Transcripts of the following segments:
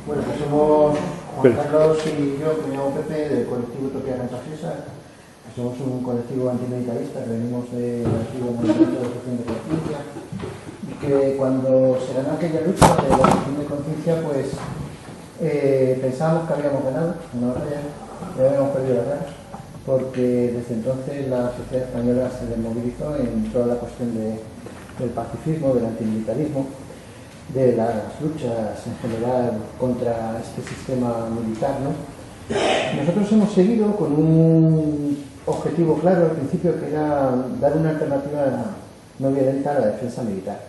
Bueno, pues somos Juan Carlos y yo, que me llamo Pepe, del colectivo Utopía Cantafesa, que somos un colectivo antimilitarista que venimos del antiguo movimiento de objeción de conciencia, y que cuando se ganó aquella lucha de la objeción de conciencia, pues pensábamos que habíamos ganado una batalla, y habíamos perdido la guerra, porque desde entonces la sociedad española se desmovilizó en toda la cuestión del pacifismo, del antimilitarismo, de las luchas en general contra este sistema militar, ¿no? Nosotros hemos seguido con un objetivo claro al principio, que era dar una alternativa no violenta a la defensa militar.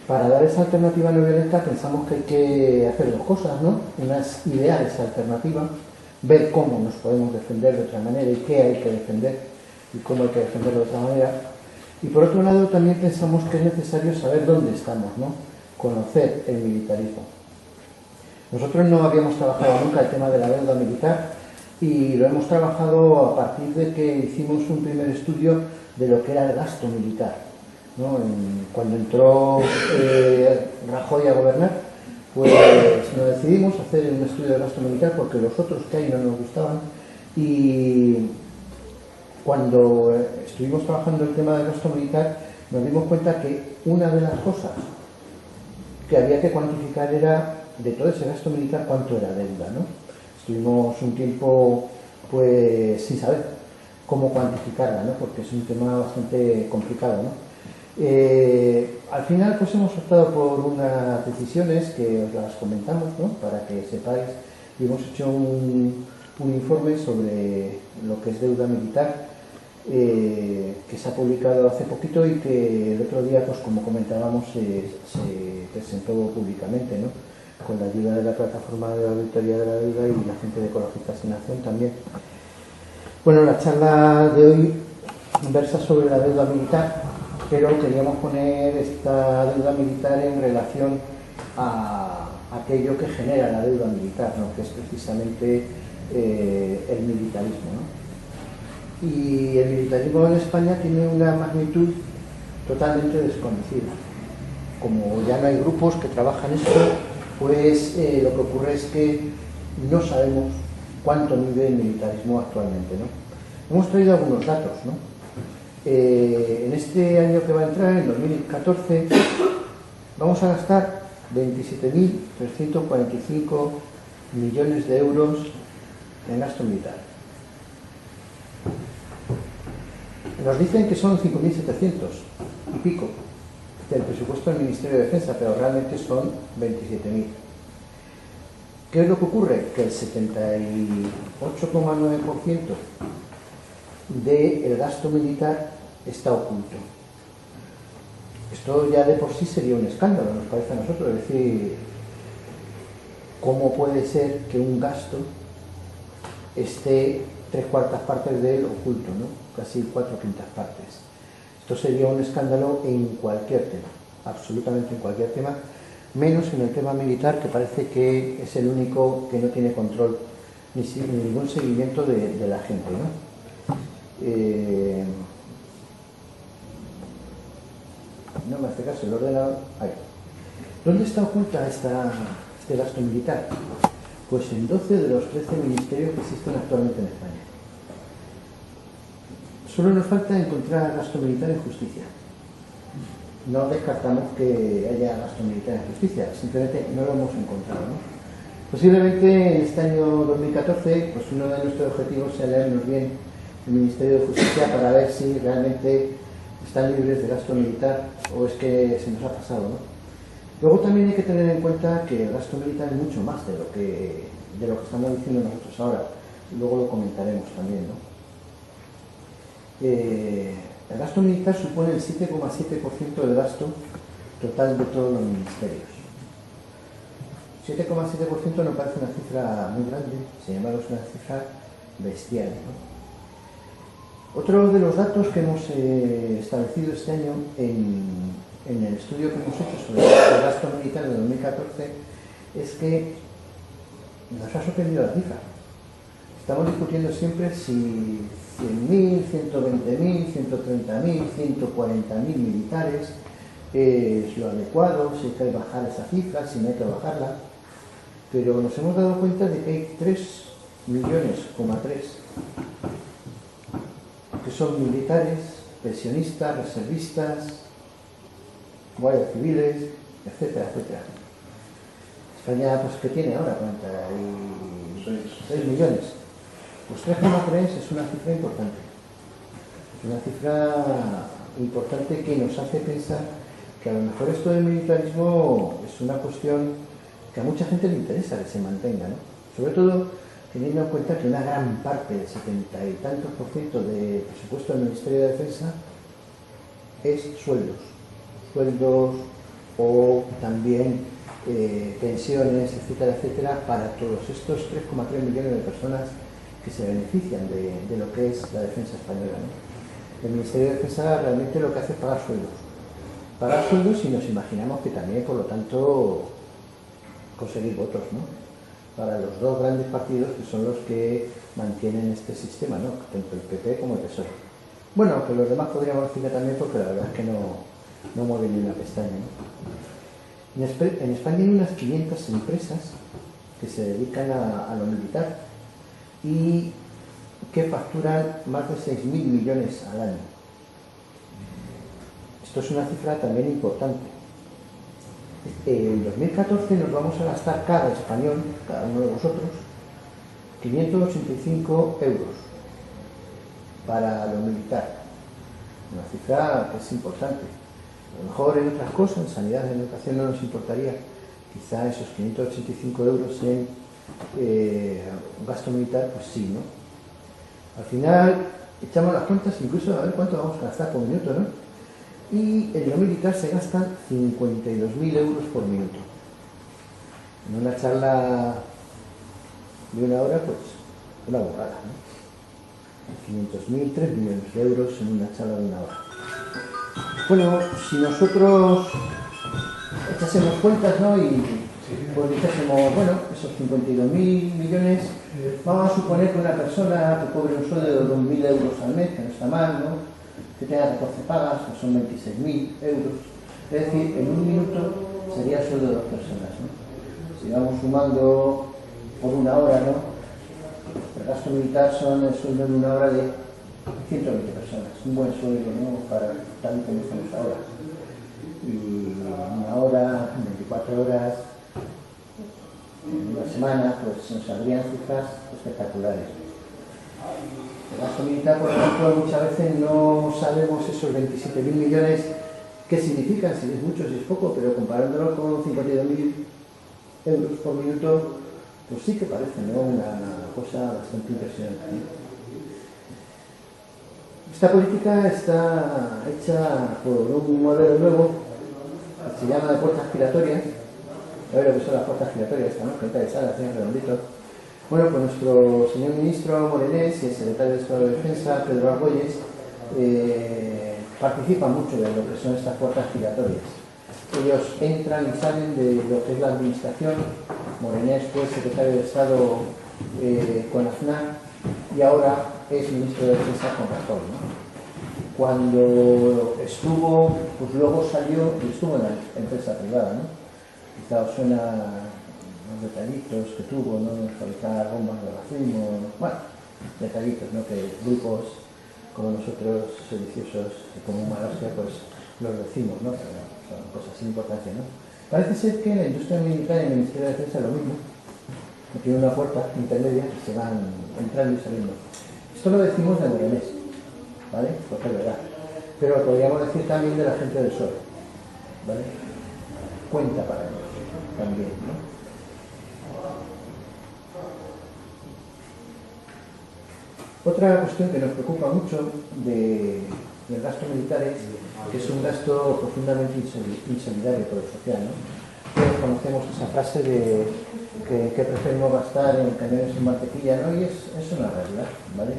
Para dar esa alternativa no violenta pensamos que hay que hacer dos cosas, ¿no? Una es idear esa alternativa, ver cómo nos podemos defender de otra manera y qué hay que defender y cómo hay que defenderlo de otra manera. Y por otro lado también pensamos que es necesario saber dónde estamos, ¿no? Conocer el militarismo. Nosotros no habíamos trabajado nunca el tema de la deuda militar y lo hemos trabajado a partir de que hicimos un primer estudio de lo que era el gasto militar, ¿no? Cuando entró Rajoy a gobernar, pues nos decidimos hacer un estudio de gasto militar porque los otros que hay no nos gustaban, y cuando estuvimos trabajando el tema del gasto militar nos dimos cuenta que una de las cosas que había que cuantificar era, de todo ese gasto militar, cuánto era deuda, ¿no? Estuvimos un tiempo pues sin saber cómo cuantificarla, ¿no? Porque es un tema bastante complicado, ¿no? Al final pues hemos optado por unas decisiones que os las comentamos, ¿no? Para que sepáis, y hemos hecho un informe sobre lo que es deuda militar, que se ha publicado hace poquito y que el otro día, pues como comentábamos, se presentó públicamente, ¿no? Con la ayuda de la plataforma de auditoría de la deuda y la gente de Ecologistas en Acción también. Bueno, la charla de hoy versa sobre la deuda militar, pero queríamos poner esta deuda militar en relación a aquello que genera la deuda militar, ¿no? Que es precisamente el militarismo, ¿no? Y el militarismo en España tiene una magnitud totalmente desconocida. Como ya no hay grupos que trabajan esto, pues lo que ocurre es que no sabemos cuánto mide el militarismo actualmente, ¿no? Hemos traído algunos datos, ¿no? En este año que va a entrar, en 2014, vamos a gastar 27.345 millones de euros en gasto militar. Nos dicen que son 5.700 y pico del presupuesto del Ministerio de Defensa, pero realmente son 27.000. ¿Qué es lo que ocurre? Que el 78,9% del gasto militar está oculto. Esto ya de por sí sería un escándalo, nos parece a nosotros. Es decir, ¿cómo puede ser que un gasto esté 3/4 partes de él oculto, ¿no? Casi 4/5 partes? Esto sería un escándalo en cualquier tema, absolutamente en cualquier tema, menos en el tema militar, que parece que es el único que no tiene control ni ningún seguimiento de la gente, ¿no? No me hace caso el ordenador. Ahí. ¿Dónde está oculta este gasto militar? Pues en 12 de los 13 ministerios que existen actualmente en España. Solo nos falta encontrar gasto militar en justicia. No descartamos que haya gasto militar en justicia, simplemente no lo hemos encontrado, ¿no? Posiblemente en este año 2014, pues uno de nuestros objetivos sea leernos bien el Ministerio de Justicia para ver si realmente están libres de gasto militar o es que se nos ha pasado, ¿no? Luego también hay que tener en cuenta que el gasto militar es mucho más de lo que estamos diciendo nosotros ahora. Luego lo comentaremos también, ¿no? El gasto militar supone el 7,7% del gasto total de todos los ministerios. 7,7% no parece una cifra muy grande, sin embargo es una cifra bestial, ¿no? Otro de los datos que hemos establecido este año en el estudio que hemos hecho sobre el gasto militar de 2014 es que nos ha sorprendido la cifra. Estamos discutiendo siempre si 100.000, 120.000, 130.000, 140.000 militares es lo adecuado, si hay que bajar esa cifra, si no hay que bajarla. pero nos hemos dado cuenta de que hay 3,3 millones que son militares, pensionistas, reservistas, guardias civiles, etcétera, etcétera. España, pues, ¿qué tiene ahora? 46 millones. Pues 3,3 es una cifra importante. Es una cifra importante que nos hace pensar que a lo mejor esto del militarismo es una cuestión que a mucha gente le interesa que se mantenga, ¿no? Sobre todo teniendo en cuenta que una gran parte, del 70 y tantos % del presupuesto del Ministerio de Defensa es sueldos o también pensiones, etcétera, etcétera, para todos estos 3,3 millones de personas que se benefician de lo que es la defensa española, ¿no? El Ministerio de Defensa realmente lo que hace es pagar sueldos y nos imaginamos que también, por lo tanto, conseguir votos, ¿no? Para los dos grandes partidos que son los que mantienen este sistema, ¿no? Tanto el PP como el PSOE. Bueno, que los demás podríamos decir que también, porque la verdad es que no mueven ni una pestaña, ¿no? En España hay unas 500 empresas que se dedican a lo militar y que facturan más de 6.000 millones al año. Esto es una cifra también importante. En 2014 nos vamos a gastar cada español, cada uno de vosotros, 585 euros para lo militar. Una cifra que es importante. A lo mejor en otras cosas, en sanidad, en educación, no nos importaría. Quizá esos 585 euros en gasto militar, pues sí, ¿no? Al final echamos las cuentas, incluso a ver cuánto vamos a gastar por minuto, ¿no? Y en lo militar se gastan 52.000 euros por minuto. En una charla de una hora, pues una borrada, ¿no? 500.000, 3 millones de euros en una charla de una hora. Bueno, si nosotros echásemos cuentas, ¿no? Y pues dijésemos, bueno, esos 52.000 millones, vamos a suponer que una persona que cobre un sueldo de 2.000 euros al mes, que no está mal, ¿no? Que tenga 14 pagas, que son 26.000 euros. Es decir, en un minuto sería el sueldo de 2 personas, ¿no? Si vamos sumando por una hora, ¿no? El gasto militar son el sueldo en una hora de 120 personas. Un buen sueldo, ¿no? Para tal y como estamos ahora. Y una hora, 24 horas, en una semana, pues nos saldrían cifras espectaculares. El gasto militar, por ejemplo, muchas veces no sabemos esos 27.000 millones qué significan, si es mucho, si es poco, pero comparándolo con 52.000 euros por minuto, pues sí que parece, ¿no? Una cosa bastante impresionante, ¿no? Esta política está hecha por un modelo nuevo que se llama de puertas giratorias. A ver lo que son las puertas giratorias, ¿no? Gente de sala, así redondito. Bueno, pues nuestro señor ministro Morenés y el secretario de Estado de Defensa, Pedro Argüelles, participan mucho de lo que son estas puertas giratorias. Ellos entran y salen de lo que es la administración. Morenés fue secretario de Estado con Aznar y ahora es ministro de Defensa con Rajoy, ¿no? Cuando estuvo, pues luego salió y estuvo en la empresa privada, ¿no? Quizá os suena los detallitos que tuvo, ¿no? Fabricar bombas de racimo, bueno, detallitos, ¿no? Que grupos como nosotros, sediciosos, como Malasia, pues los decimos, ¿no? Pero son cosas sin importancia, ¿no? Parece ser que en la industria militar y en el Ministerio de Defensa es lo mismo. Tiene una puerta intermedia que se van entrando y saliendo. Esto lo decimos de Morenés, ¿vale? Porque es verdad. Pero lo podríamos decir también de la gente del PSOE, ¿vale? Cuenta para ellos también, ¿no? Otra cuestión que nos preocupa mucho del gasto militar es que es un gasto profundamente insolidario por el social, ¿no? Todos conocemos esa frase de que preferimos gastar en camiones en mantequilla, ¿no? Y es una realidad, ¿vale?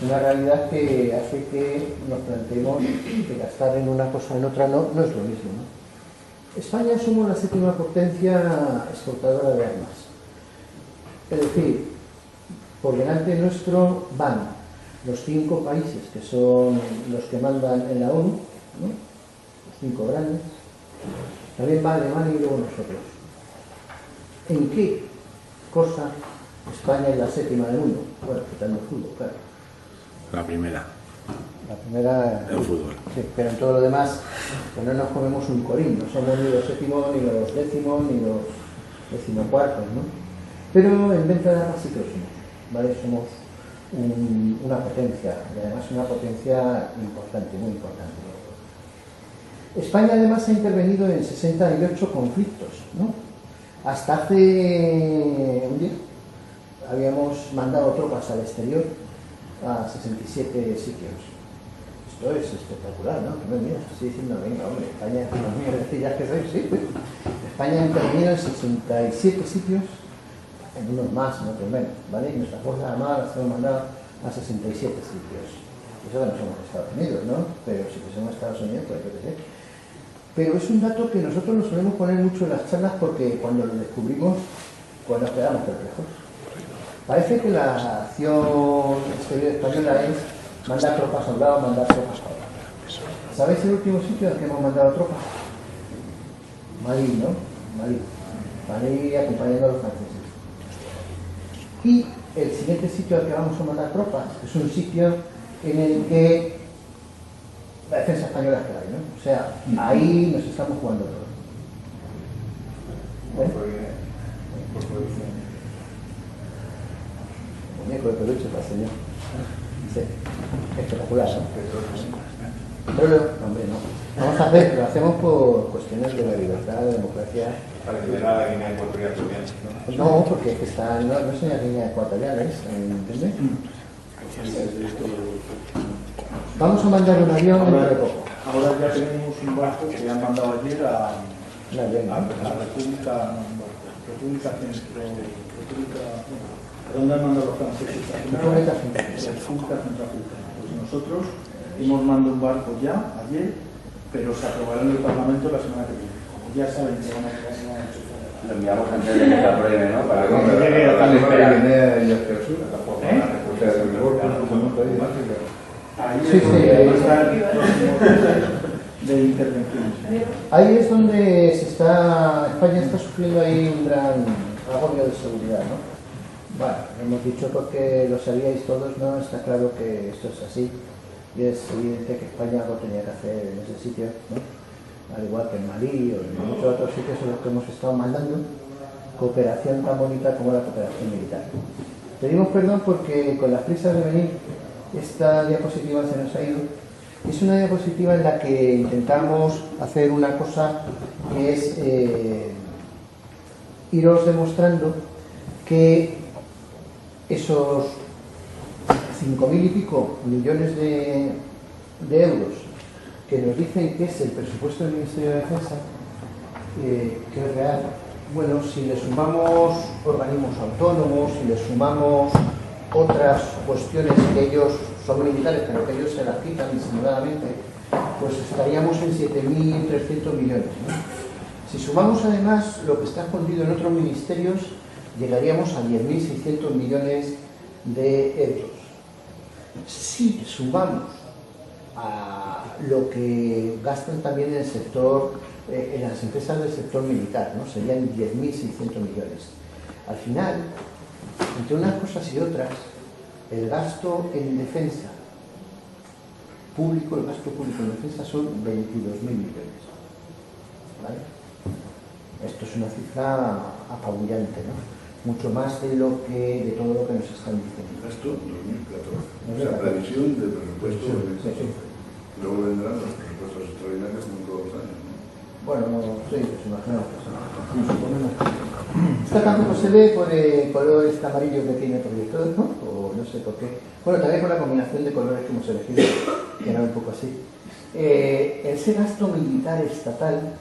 Una realidad que hace que nos planteemos que gastar en una cosa o en otra no es lo mismo, ¿no? España somos la 7ª potencia exportadora de armas. Es decir, por delante nuestro van los 5 países que son los que mandan en la ONU, ¿no? Los 5 grandes. También va Alemania y luego nosotros. ¿En qué cosa, España es la 7ª del mundo. Bueno, quitando el fútbol, claro. La primera. La primera... El fútbol. Sí, pero en todo lo demás, pues no nos comemos un corín, no somos ni los 7º, ni los 10º, ni los 14º, ¿no? Pero en venta de armas sí que lo somos, ¿vale? Somos una potencia, y además una potencia importante, muy importante. España además ha intervenido en 68 conflictos, ¿no? Hasta hace un día habíamos mandado tropas al exterior a 67 sitios. Esto es espectacular, ¿no? Que me miras así diciendo, venga, hombre, España, no me decías que soy, sí, pues. España ha intervenido en 67 sitios, en unos más, en otros menos, ¿vale? Y nuestras fuerzas armadas las hemos mandado a 67 sitios. Eso que no somos Estados Unidos, ¿no? Pero si fuésemos Estados Unidos, pues yo qué sé. Pero es un dato que nosotros nos solemos poner mucho en las charlas porque cuando lo descubrimos, pues nos quedamos perplejos. Parece que la acción exterior española es mandar tropas a un lado, mandar tropas a otro. ¿Sabéis el último sitio al que hemos mandado tropas? Malí, ¿no? Malí acompañando a los franceses. Y el siguiente sitio al que vamos a mandar tropas es un sitio en el que la defensa española es clave, ¿no? O sea, ahí nos estamos jugando todo. Muñeco de peluche para el señor. Sí, espectacular, ¿no? Petróleo, hombre, no. Vamos a hacer, lo hacemos por cuestiones de la libertad, de democracia. Para que la línea ecuatorial también. No, porque está, no es una línea ecuatorial, ¿entiendes? Vamos a mandar un avión dentro de poco. Ahora ya tenemos un barco que han mandado ayer a la República ¿dónde han mandado los franceses? República Centroafricana. Pues nosotros hemos mandado un barco ya ayer, pero se aprobará en el Parlamento la semana que viene. Ya saben que van a quedar. Lo enviamos antes de que se apruebe, ¿no? Para que Cuando llegue a la espera. Ahí Sí, es donde sí, va a estar el próximo de intervenciones. Ahí es donde España está sufriendo ahí un gran agobio de seguridad, ¿no? Bueno, hemos dicho porque lo sabíais todos, ¿no? Está claro que esto es así y es evidente que España algo tenía que hacer en ese sitio, ¿no? Al igual que en Malí o en muchos otros sitios en los que hemos estado mandando cooperación tan bonita como la cooperación militar. Pedimos perdón porque con las prisas de venir esta diapositiva se nos ha ido. Es una diapositiva en la que intentamos hacer una cosa que es iros demostrando que esos 5.000 y pico millones de euros que nos dicen que es el presupuesto del Ministerio de Defensa, que es real. Bueno, si le sumamos organismos autónomos, si le sumamos otras cuestiones que ellos son militares, pero que ellos se las quitan disimuladamente, pues estaríamos en 7.300 millones, ¿no? Si sumamos además lo que está escondido en otros ministerios, llegaríamos a 10.600 millones de euros. Si sumamos a lo que gastan también en el sector, en las empresas del sector militar, ¿no? Serían 10.600 millones. Al final, entre unas cosas y otras, el gasto en defensa público, el gasto público en defensa son 22.000 millones. ¿Vale? Esto es una cifra apabullante, ¿no? Mucho más de todo lo que nos están diciendo. Esto 2014. O sea, previsión del presupuesto de 2014. Luego vendrán los presupuestos extraordinarios como todos los años, ¿no? Bueno, sí, pues imaginamos que sí. Esta tampoco se ve por el color este amarillo que tiene por todo, ¿no? O no sé por qué. Bueno, también por la combinación de colores que hemos elegido, que era un poco así. Ese gasto militar estatal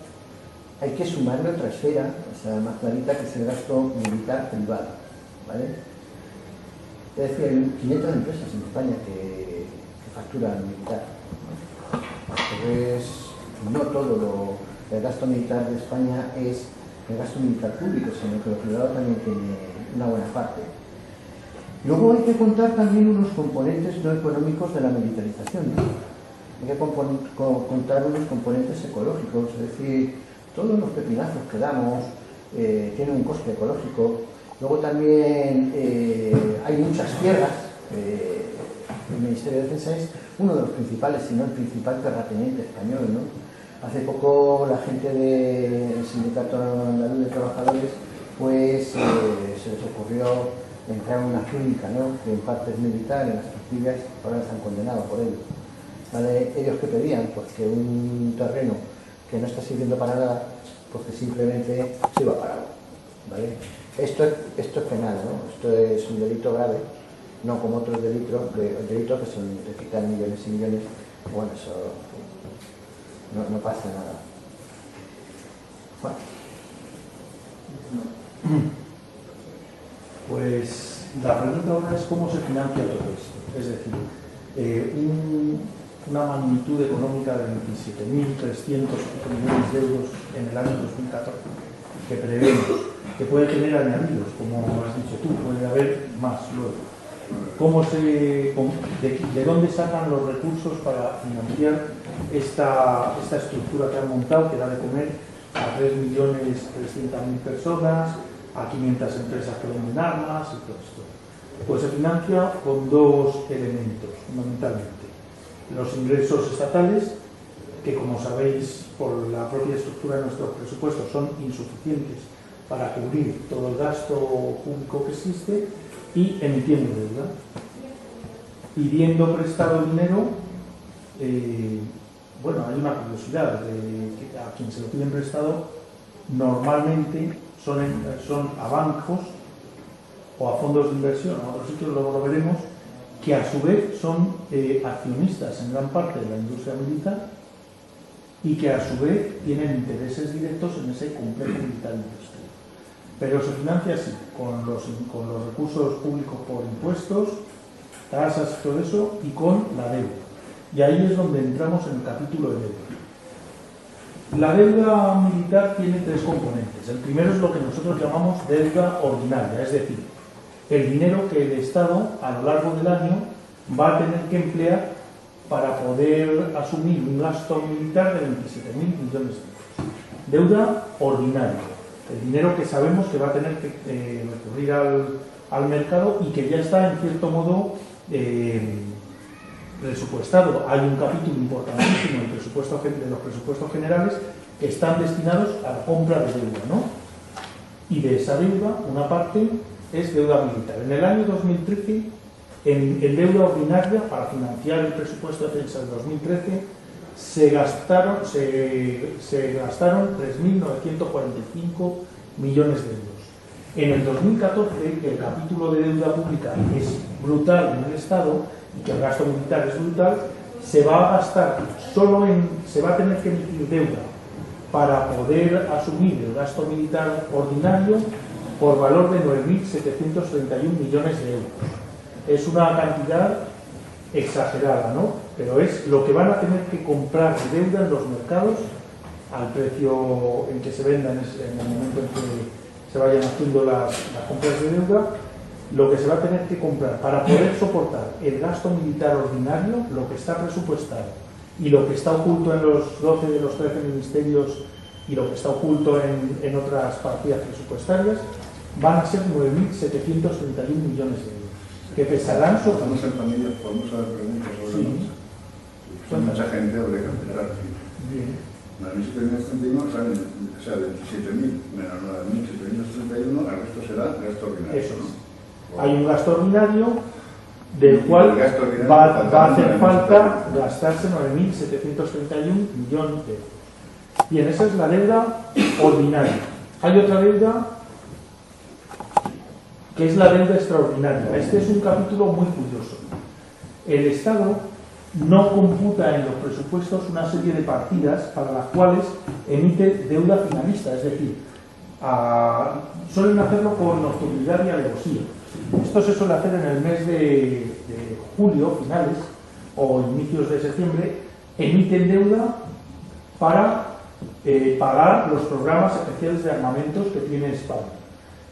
hay que sumarle otra esfera, o sea, más clarita, que es el gasto militar privado, ¿vale? Es decir, hay 500 empresas en España que facturan militar, ¿no? Entonces, no todo el gasto militar de España es el gasto militar público, sino que lo privado también tiene una buena parte. Luego hay que contar también unos componentes no económicos de la militarización, ¿no? Hay que contar unos componentes ecológicos, es decir, todos los pepinazos que damos tienen un coste ecológico, Luego también hay muchas tierras. El Ministerio de Defensa es uno de los principales, si no el principal terrateniente español, ¿no? Hace poco la gente del Sindicato Andaluz de Trabajadores pues se les ocurrió entrar en una clínica, ¿no? Que en parte es militar, en las Tortillas, ahora están condenados por ello. ¿Vale? Ellos que pedían, pues que un terreno que no está sirviendo para nada, pues que simplemente se iba parado, ¿vale? Esto es penal, ¿no? Esto es un delito grave, no como otros delitos que son de quitar millones y millones. Bueno, eso no pasa nada. Bueno. Pues la pregunta ahora es cómo se financia todo esto. Es decir, una magnitud económica de 27.300 millones de euros en el año 2014 que prevemos, que puede tener añadidos, como has dicho tú, puede haber más luego. ¿De dónde sacan los recursos para financiar esta estructura que han montado, que da de comer a 3.300.000 personas, a 500 empresas que venden armas y todo esto? Pues se financia con dos elementos, fundamentalmente. Los ingresos estatales, que como sabéis, por la propia estructura de nuestros presupuestos son insuficientes para cubrir todo el gasto público que existe, y emitiendo deuda. Pidiendo prestado dinero, bueno, hay una curiosidad, que a quien se lo piden prestado normalmente son a bancos o a fondos de inversión, a otros sitios, luego lo veremos, que a su vez son accionistas en gran parte de la industria militar y que a su vez tienen intereses directos en ese complejo militar industrial. Pero se financia así, con los recursos públicos por impuestos, tasas, todo eso, y con la deuda. Y ahí es donde entramos en el capítulo de deuda. La deuda militar tiene tres componentes. El primero es lo que nosotros llamamos deuda ordinaria, es decir, el dinero que el Estado a lo largo del año va a tener que emplear para poder asumir un gasto militar de 27.000 millones de euros. Deuda ordinaria, el dinero que sabemos que va a tener que recurrir al mercado y que ya está en cierto modo presupuestado. Hay un capítulo importantísimo en de los presupuestos generales que están destinados a la compra de deuda, ¿no? Y de esa deuda, una parte es deuda militar. En el año 2013, en deuda ordinaria, para financiar el presupuesto de defensa del 2013, se gastaron 3.945 millones de euros. En el 2014, que el capítulo de deuda pública es brutal en el Estado y que el gasto militar es brutal, se va a gastar se va a tener que emitir deuda para poder asumir el gasto militar ordinario por valor de 9.731 millones de euros. Es una cantidad exagerada, ¿no? Pero es lo que van a tener que comprar de deuda en los mercados al precio en que se vendan, en el momento en que se vayan haciendo las compras de deuda, lo que se va a tener que comprar para poder soportar el gasto militar ordinario, lo que está presupuestado y lo que está oculto en los 12 de los 13 ministerios y lo que está oculto en otras partidas presupuestarias, van a ser 9.731 millones de euros, que pesarán sobre... Estamos en familia, podemos hacer preguntas sobre Sí. Son mucha gente, habría que empezar. Bien. 9.731 salen, o sea, 27.000 menos 9.731, el resto será gasto ordinario. Eso es. ¿No? Hay un gasto ordinario del cual va a hacer falta gastarse 9.731 millones de euros. Bien, esa es la deuda ordinaria. Hay otra deuda que es la deuda extraordinaria. Este es un capítulo muy curioso. El Estado no computa en los presupuestos una serie de partidas para las cuales emite deuda finalista, es decir, suelen hacerlo con nocturnidad y alevosía. Esto se suele hacer en el mes de julio, finales, o inicios de septiembre, emiten deuda para pagar los programas especiales de armamentos que tiene España.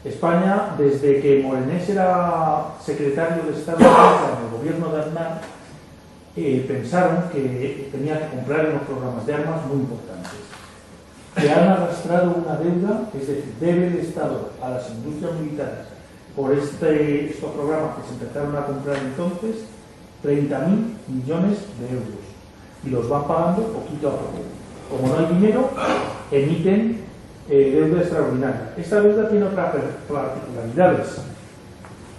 España, desde que Morenés era secretario de Estado de Defensa en el gobierno de Aznar, pensaron que tenía que comprar unos programas de armas muy importantes. Que han arrastrado una deuda, es decir, debe el Estado a las industrias militares por estos programas que se empezaron a comprar entonces 30.000 millones de euros y los van pagando poquito a poco. Como no hay dinero, emiten deuda extraordinaria. Esta deuda tiene otras particularidades.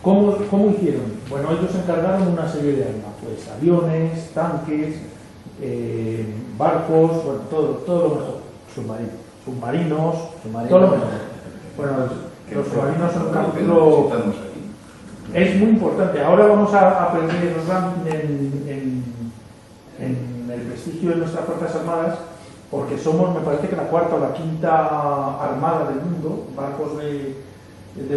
¿Cómo hicieron? Bueno, ellos se encargaron una serie de armas, pues aviones, tanques, barcos, bueno, todo lo mejor, submarinos, todo lo mejor. Bueno, los submarinos son un capítulo, es muy importante. Ahora vamos a aprender los rankings en el prestigio de nuestras Fuerzas Armadas, porque somos, me parece que la cuarta o la quinta armada del mundo, barcos del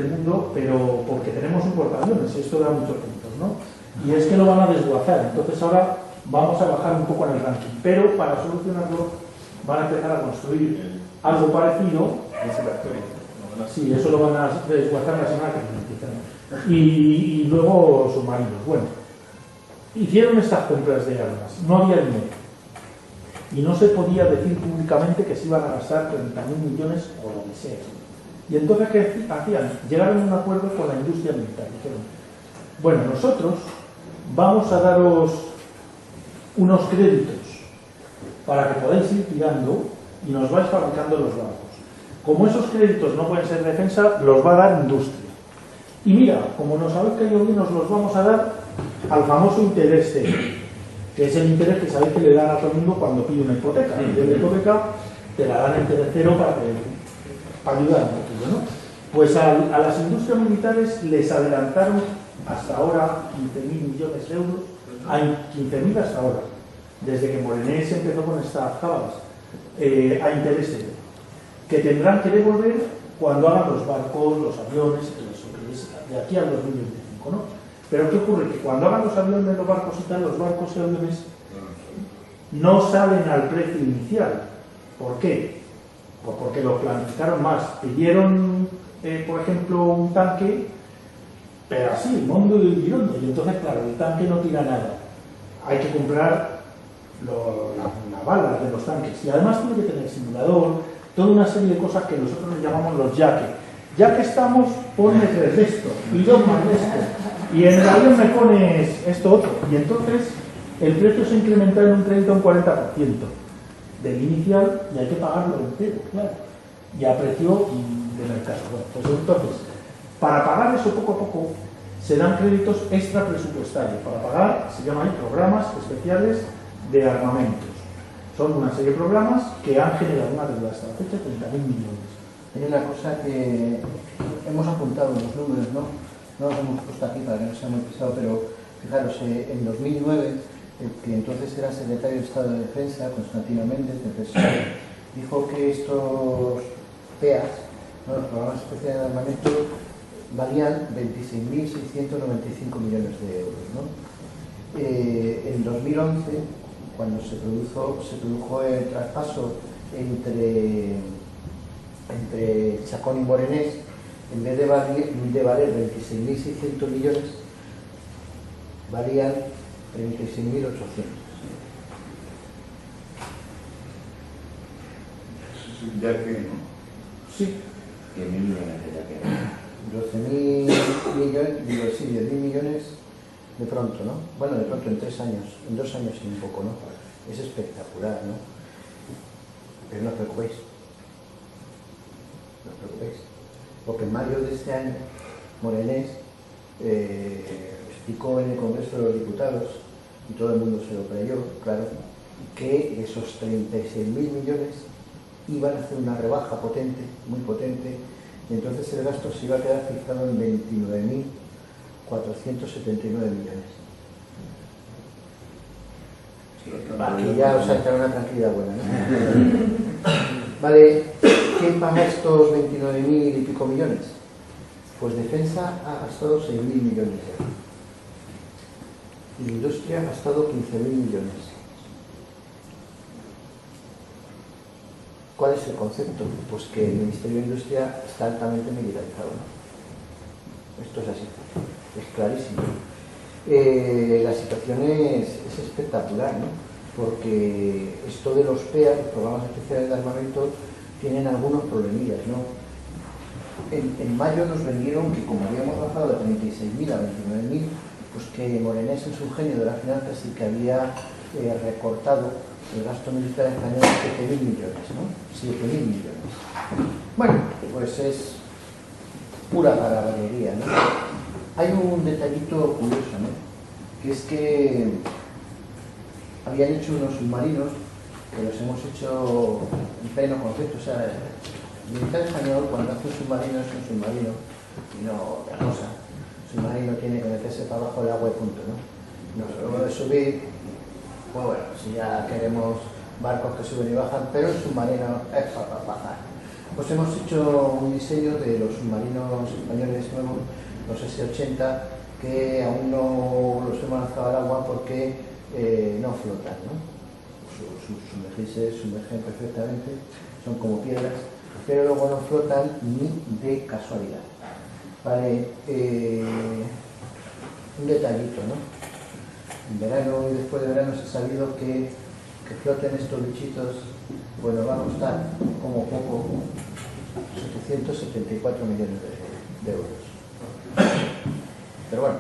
mundo, pero porque tenemos un portaaviones, esto da muchos puntos, ¿no? Y es que lo van a desguazar, entonces ahora vamos a bajar un poco en el ranking, pero para solucionarlo van a empezar a construir algo parecido. Sí, eso lo van a desguazar la semana que viene. Y luego submarinos. Bueno, hicieron estas compras de armas, no había dinero. Y no se podía decir públicamente que se iban a gastar 30.000 millones o lo que sea. Y entonces, ¿qué hacían? Llegaron a un acuerdo con la industria militar. Dijeron, bueno, nosotros vamos a daros unos créditos para que podáis ir tirando y nos vais fabricando los barcos. Como esos créditos no pueden ser defensa, los va a dar industria. Y mira, como nos habéis caído bien, nos los vamos a dar al famoso interés cero, que es el interés que sabéis que le dan a todo el mundo cuando pide una hipoteca. Y de la hipoteca te la dan a interés cero para ayudar un poquito, ¿no? Pues a las industrias militares les adelantaron hasta ahora 15.000 millones de euros, hay 15.000 hasta ahora, desde que Morenés empezó con estas cábalas, a interés cero, que tendrán que devolver cuando hagan los barcos, los aviones, de aquí al 2025, ¿no? Pero ¿qué ocurre? Que cuando hagan los aviones, los barcos y tal, los barcos y aviones no salen al precio inicial. ¿Por qué? Pues porque lo planificaron más. Pidieron, por ejemplo, un tanque, pero así, mondo y girondo. Y entonces, claro, el tanque no tira nada. Hay que comprar las balas de los tanques. Y además tiene que tener simulador, toda una serie de cosas que nosotros le llamamos los yaques. Ya que estamos, ponme 3 de esto y 2 más de esto. Y en el avión me pones esto otro. Y entonces el precio se incrementa en un 30 o un 40% del inicial y hay que pagarlo entero, claro. Y a precio de mercado. Bueno, pues entonces, para pagar eso poco a poco, se dan créditos extra presupuestarios. Para pagar, se llaman programas especiales de armamentos. Son una serie de programas que han generado una deuda hasta la fecha de 30.000 millones. Hay una cosa que hemos apuntado en los números, ¿no? No los hemos puesto aquí para que no sea muy pesado, pero fijaros, en 2009, el que entonces era secretario de Estado de Defensa, Constantino Méndez, del PSOE, dijo que estos PEAs, ¿no?, los programas especiales de armamento, valían 26.695 millones de euros, ¿no? En 2011, cuando se produjo el traspaso entre Chacón y Morenés, en vez de valer 26.600 millones, valían 36.800. Ya que, ¿no? Sí. 10.000 millones de yaque. 12.000 millones, digo, sí, 10.000 millones de pronto, ¿no? Bueno, de pronto en 3 años, en 2 años y un poco, ¿no? Es espectacular, ¿no? Pero no os preocupéis. No os preocupéis. Porque en mayo de este año, Morenés explicó en el Congreso de los Diputados, y todo el mundo se lo creyó, claro, que esos 36.000 millones iban a hacer una rebaja potente, muy potente, y entonces el gasto se iba a quedar fijado en 29.479 millones. Aquí ya os ha echado una tranquilidad buena, ¿no? Vale, ¿quién paga estos 29.000 y pico millones? Pues Defensa ha gastado 6.000 millones ya. Y Industria ha gastado 15.000 millones. ¿Cuál es el concepto? Pues que el Ministerio de Industria está altamente militarizado, ¿no? Esto es así, es clarísimo. La situación es espectacular, ¿no? Porque esto de los PEA, los programas especiales de armamento, tienen algunos problemillas, ¿no? en mayo nos vendieron que como habíamos bajado de 36.000 a 29.000, pues que Morenés en su genio de las finanzas y que había recortado el gasto militar español en 7.000 millones, ¿no? 7.000 millones. Bueno, pues es pura palabrería, ¿no? Hay un detallito curioso, ¿no? Que es que habían hecho unos submarinos que los hemos hecho en pleno concepto. O sea, el militar español cuando hace un submarino es un submarino y no otra cosa. El submarino tiene que meterse para abajo del agua y punto, ¿no? No solo de subir, pues bueno, si ya queremos barcos que suben y bajan, pero el submarino es para bajar. Pues hemos hecho un diseño de los submarinos españoles nuevos, los S-80, que aún no los hemos lanzado al agua porque no flotan, ¿no? Sumergen perfectamente, son como piedras, pero luego no flotan ni de casualidad. Vale, un detallito, ¿no? En verano y después de verano se ha sabido que floten estos bichitos, bueno, va a costar como poco 774 millones de euros. Pero bueno,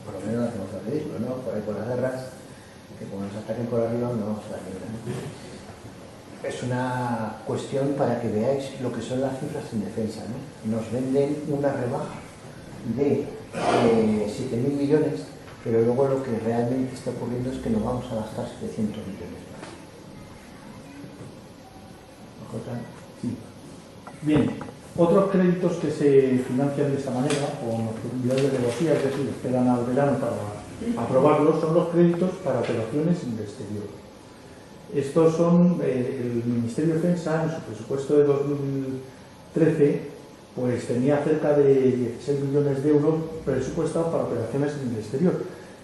por lo menos hacemos el ridículo, ¿no? Por ahí por las guerras, que como nos ataquen por arriba no se la libran. Es una cuestión para que veáis lo que son las cifras en defensa, ¿no? Nos venden una rebaja de 7.000 millones, pero luego lo que realmente está ocurriendo es que nos vamos a gastar 700 millones más. Sí. Bien, otros créditos que se financian de esta manera, con posibilidades de negociar, es decir, esperan al verano para aprobarlos, son los créditos para operaciones en el exterior. Estos son, el Ministerio de Defensa, en su presupuesto de 2013, pues tenía cerca de 16 millones de euros presupuestados para operaciones en el exterior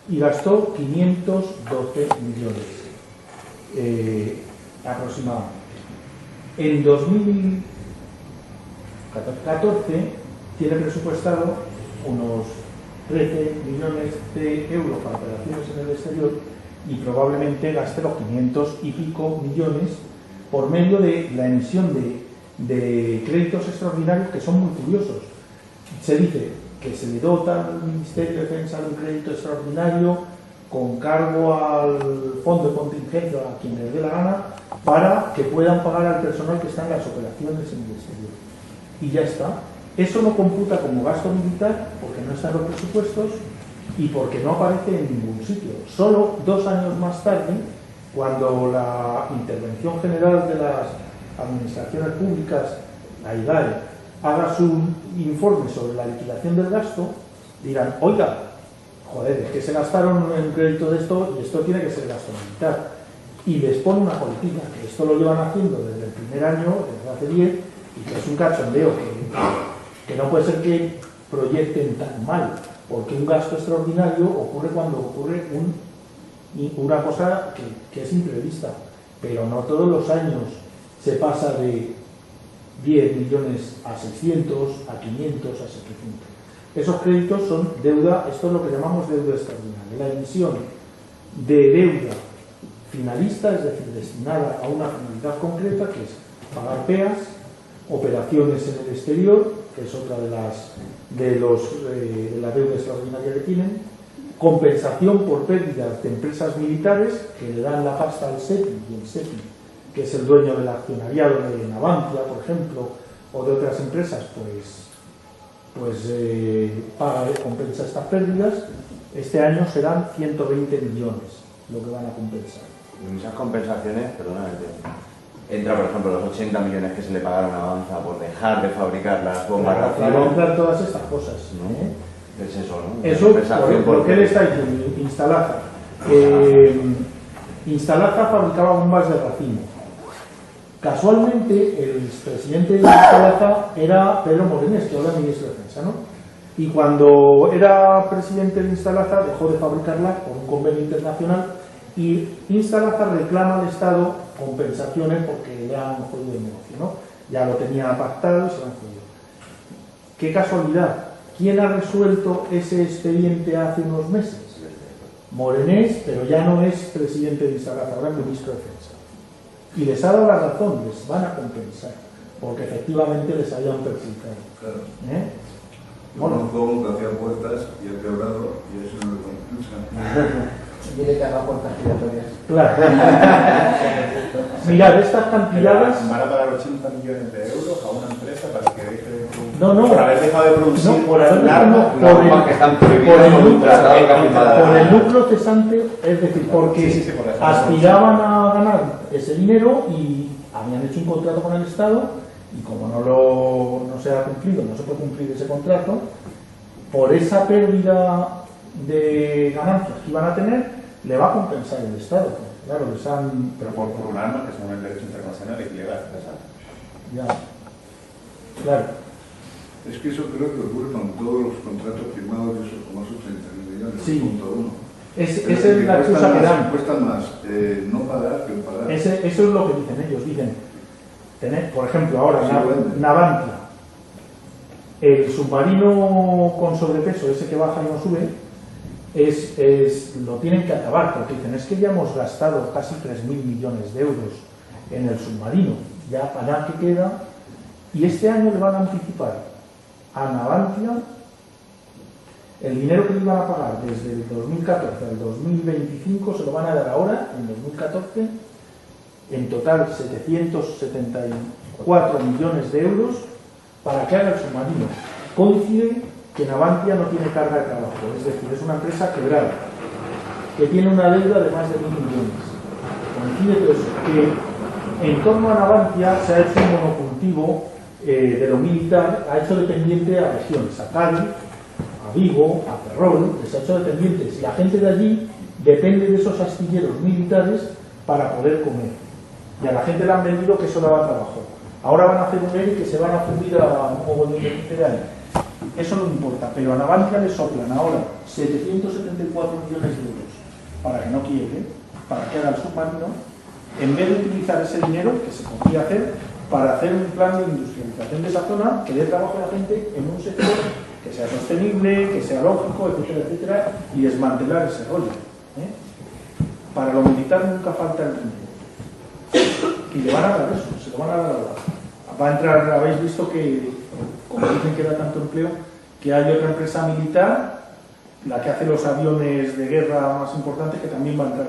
y gastó 512 millones aproximadamente. En 2014 tiene presupuestado unos 13 millones de euros para operaciones en el exterior y probablemente gaste los 500 y pico millones por medio de la emisión de créditos extraordinarios que son muy curiosos. Se dice que se le dota al Ministerio de Defensa de un crédito extraordinario con cargo al fondo de contingencia a quien les dé la gana para que puedan pagar al personal que está en las operaciones en el exterior. Y ya está. Eso no computa como gasto militar porque no está en los presupuestos y porque no aparece en ningún sitio. Solo 2 años más tarde, cuando la Intervención General de las Administraciones Públicas, la IGAE, haga su informe sobre la liquidación del gasto, dirán, oiga, joder, es que se gastaron en crédito de esto y esto tiene que ser gasto militar. Y les pone una política, que esto lo llevan haciendo desde el primer año, desde hace 10, y que es un cachondeo, que no puede ser que proyecten tan mal, porque un gasto extraordinario ocurre cuando ocurre una cosa que es imprevista, pero no todos los años se pasa de 10 millones a 600, a 500, a 700. Esos créditos son deuda, esto es lo que llamamos deuda extraordinaria, la emisión de deuda finalista, es decir, destinada a una finalidad concreta, que es pagar peas, operaciones en el exterior, que es otra de la deuda extraordinaria que tienen, compensación por pérdidas de empresas militares que le dan la pasta al SEPI, y el SEPI, que es el dueño del accionariado de Navantia, por ejemplo, o de otras empresas, compensa estas pérdidas. Este año serán 120 millones lo que van a compensar. En esas compensaciones, perdóname, entra, por ejemplo, los 80 millones que se le pagaron a Avanza por dejar de fabricar las bombas para comprar todas estas cosas. ¿No? Es eso, ¿no? Eso, por qué le está diciendo Instalaza. Instalaza fabricaba bombas de racimo. Casualmente, el presidente de Instalaza era Pedro Morenés, que ahora es ministro de Defensa, ¿no? Y cuando era presidente de Instalaza dejó de fabricarlas por un convenio internacional y Instalaza reclama al Estado compensaciones porque le han jodido el negocio, ¿no? Ya lo tenía pactado y se lo han jodido. ¡Qué casualidad! ¿Quién ha resuelto ese expediente hace unos meses? Morenés, pero ya no es presidente de Instalaza, ahora es ministro de Defensa. Y les ha dado la razón, les van a compensar. porque efectivamente les habían perjudicado. Claro. ¿Eh? Yo conozco uno que hacía puertas y ha quebrado y eso no le compensa. Dile que haga puertas giratorias. Claro. Mirad, estas cantidades... Van a pagar 80 millones de euros a una empresa para que deje de producir. No, Por haber dejado de producir. No, por haber armas, dejado- por armas que están prohibidas por el por un núcleo- tratado que ha firmado. por el núcleo cesante, es decir, porque Sí, por ejemplo. aspiraban a ganar ese dinero y habían hecho un contrato con el Estado y como no se ha cumplido, no se puede cumplir ese contrato, por esa pérdida de ganancias que iban a tener, le va a compensar el Estado. Claro, les han... Pero por un arma que según el derecho internacional es ilegal. Ya. Claro. Es que eso creo que ocurre con todos los contratos firmados de esos famosos 30.000 millones, Sí. punto uno. Esa es la excusa que dan. Cuesta más no pagar que pagar. Eso es lo que dicen ellos. Dicen, por ejemplo, ahora Sí, bueno. Navantia, el submarino con sobrepeso, ese que baja y no sube, lo tienen que acabar, porque dicen, es que ya hemos gastado casi 3.000 millones de euros en el submarino, ya para que queda, y este año le van a anticipar a Navantia el dinero que le iban a pagar desde el 2014 al 2025, se lo van a dar ahora, en 2014, en total 774 millones de euros para que haga el submarino. Coincide que Navantia no tiene carga de trabajo, es decir, es una empresa quebrada, que tiene una deuda de más de 1.000 millones. Coincide todo eso, que en torno a Navantia se ha hecho un monocultivo de lo militar, ha hecho dependiente a regiones, a Cádiz, a Vigo, a Ferrol, les ha hecho dependientes, y la gente de allí depende de esos astilleros militares para poder comer. Y a la gente le han vendido que eso daba trabajo. Ahora van a hacer un ERE que se van a fundir a un mogollón de gente de ahí. Eso no importa, pero a Navantia le soplan ahora 774 millones de euros para que no quiebre, para que haga el submarino, en vez de utilizar ese dinero que se podría hacer para hacer un plan de industrialización de esa zona que dé trabajo a la gente en un sector que sea sostenible, que sea lógico, etcétera, etcétera, y desmantelar ese rollo. Para lo militar nunca falta el dinero. Y le van a dar eso, se lo van a dar ahora. Va a entrar, habéis visto que, como dicen que da tanto empleo, que hay otra empresa militar, la que hace los aviones de guerra más importantes, que también va a entrar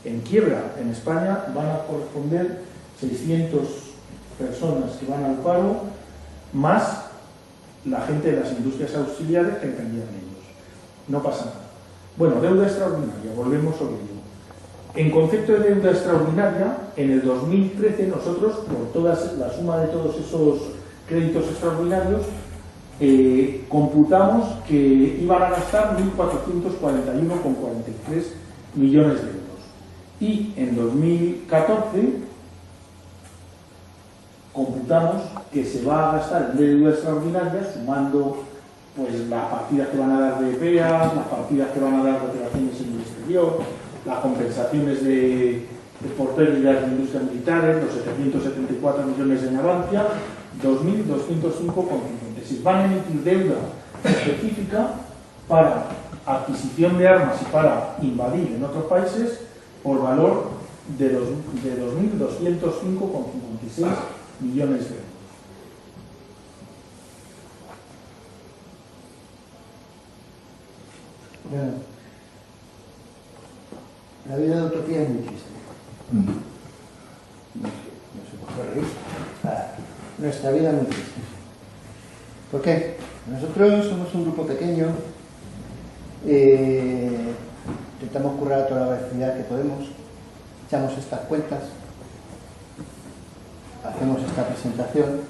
en quiebra. En España van a corresponder 600 personas que van al paro, más la gente de las industrias auxiliares que dependían de ellos. No pasa nada. Bueno, deuda extraordinaria, volvemos sobre ello. En concepto de deuda extraordinaria, en el 2013 nosotros, por la suma de todos esos créditos extraordinarios, computamos que iban a gastar 1.441,43 millones de euros. Y en 2014 computamos que se va a gastar en deuda extraordinaria, sumando pues las partidas que van a dar de PEA, las partidas que van a dar de operaciones en el exterior, las compensaciones por pérdidas de industrias militares, los 774 millones de Navantia, 2.205,56. Van a emitir deuda específica para adquisición de armas y para invadir en otros países por valor de 2.205,56 millones de euros. Bueno, la vida de utopía es muy triste. No se puede reír. Nuestra vida es muy triste. ¿Por qué? Nosotros somos un grupo pequeño, intentamos currar a toda la velocidad que podemos, echamos estas cuentas, hacemos esta presentación,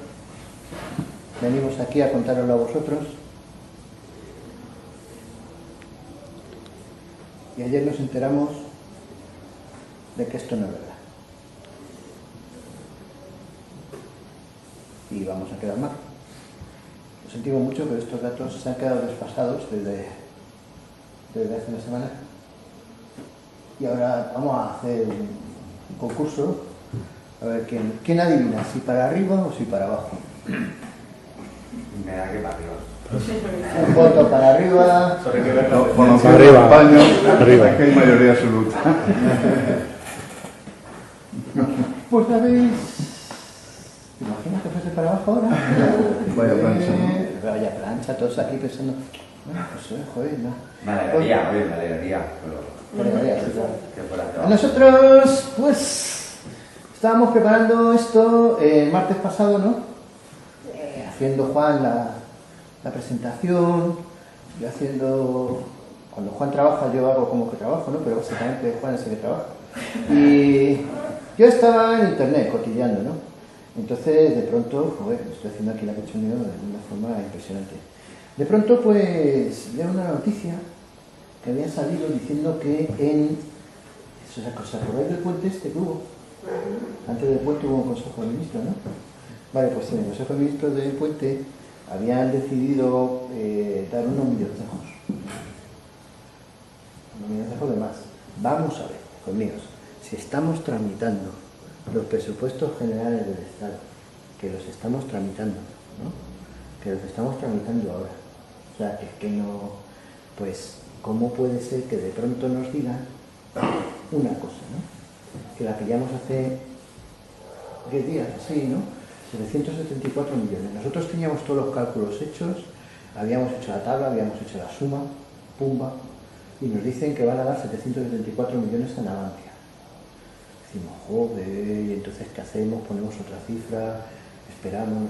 venimos aquí a contároslo a vosotros. Y ayer nos enteramos de que esto no es verdad. Y vamos a quedar mal. Lo sentimos mucho, pero estos datos se han quedado desfasados desde hace una semana. Y ahora vamos a hacer un concurso a ver quién adivina, si para arriba o si para abajo. Me da que para arriba. Un voto para arriba. Conociendo Arriba. España, Arriba. aquí hay mayoría absoluta. Pues sabéis, ¿te imaginas que fuese ir para abajo ahora? Vaya plancha, ¿no? Vaya plancha, todos aquí pensando, bueno, pues joder, no. Me alegraría, pero... que fuera trabajo. Nosotros, pues, estábamos preparando esto el martes pasado, ¿no? Haciendo Juan la presentación, yo haciendo... Cuando Juan trabaja, yo hago como que trabajo, ¿no? Pero básicamente Juan es el que trabaja. Y yo estaba en internet cotilleando, ¿no? Entonces, de pronto, joder, estoy haciendo aquí la cachondeo de una forma impresionante. De pronto, pues, leo una noticia que había salido diciendo que en... ¿Os acordáis del puente este que hubo? Antes del puente hubo un consejo de ministros, ¿no? Vale, pues en el consejo de ministros del puente habían decidido dar unos millonazos. Unos millonazos de más. Vamos a ver, conmigo, si estamos tramitando los presupuestos generales del Estado, que los estamos tramitando, ¿no? Que los estamos tramitando ahora. O sea, es que no... Pues, ¿cómo puede ser que de pronto nos digan una cosa, ¿no? Que la pillamos hace 10 días, sí, ¿no? 774 millones. Nosotros teníamos todos los cálculos hechos, habíamos hecho la tabla, habíamos hecho la suma, pumba, y nos dicen que van a dar 774 millones en Navantia. Decimos, joder, ¿y entonces qué hacemos? Ponemos otra cifra, esperamos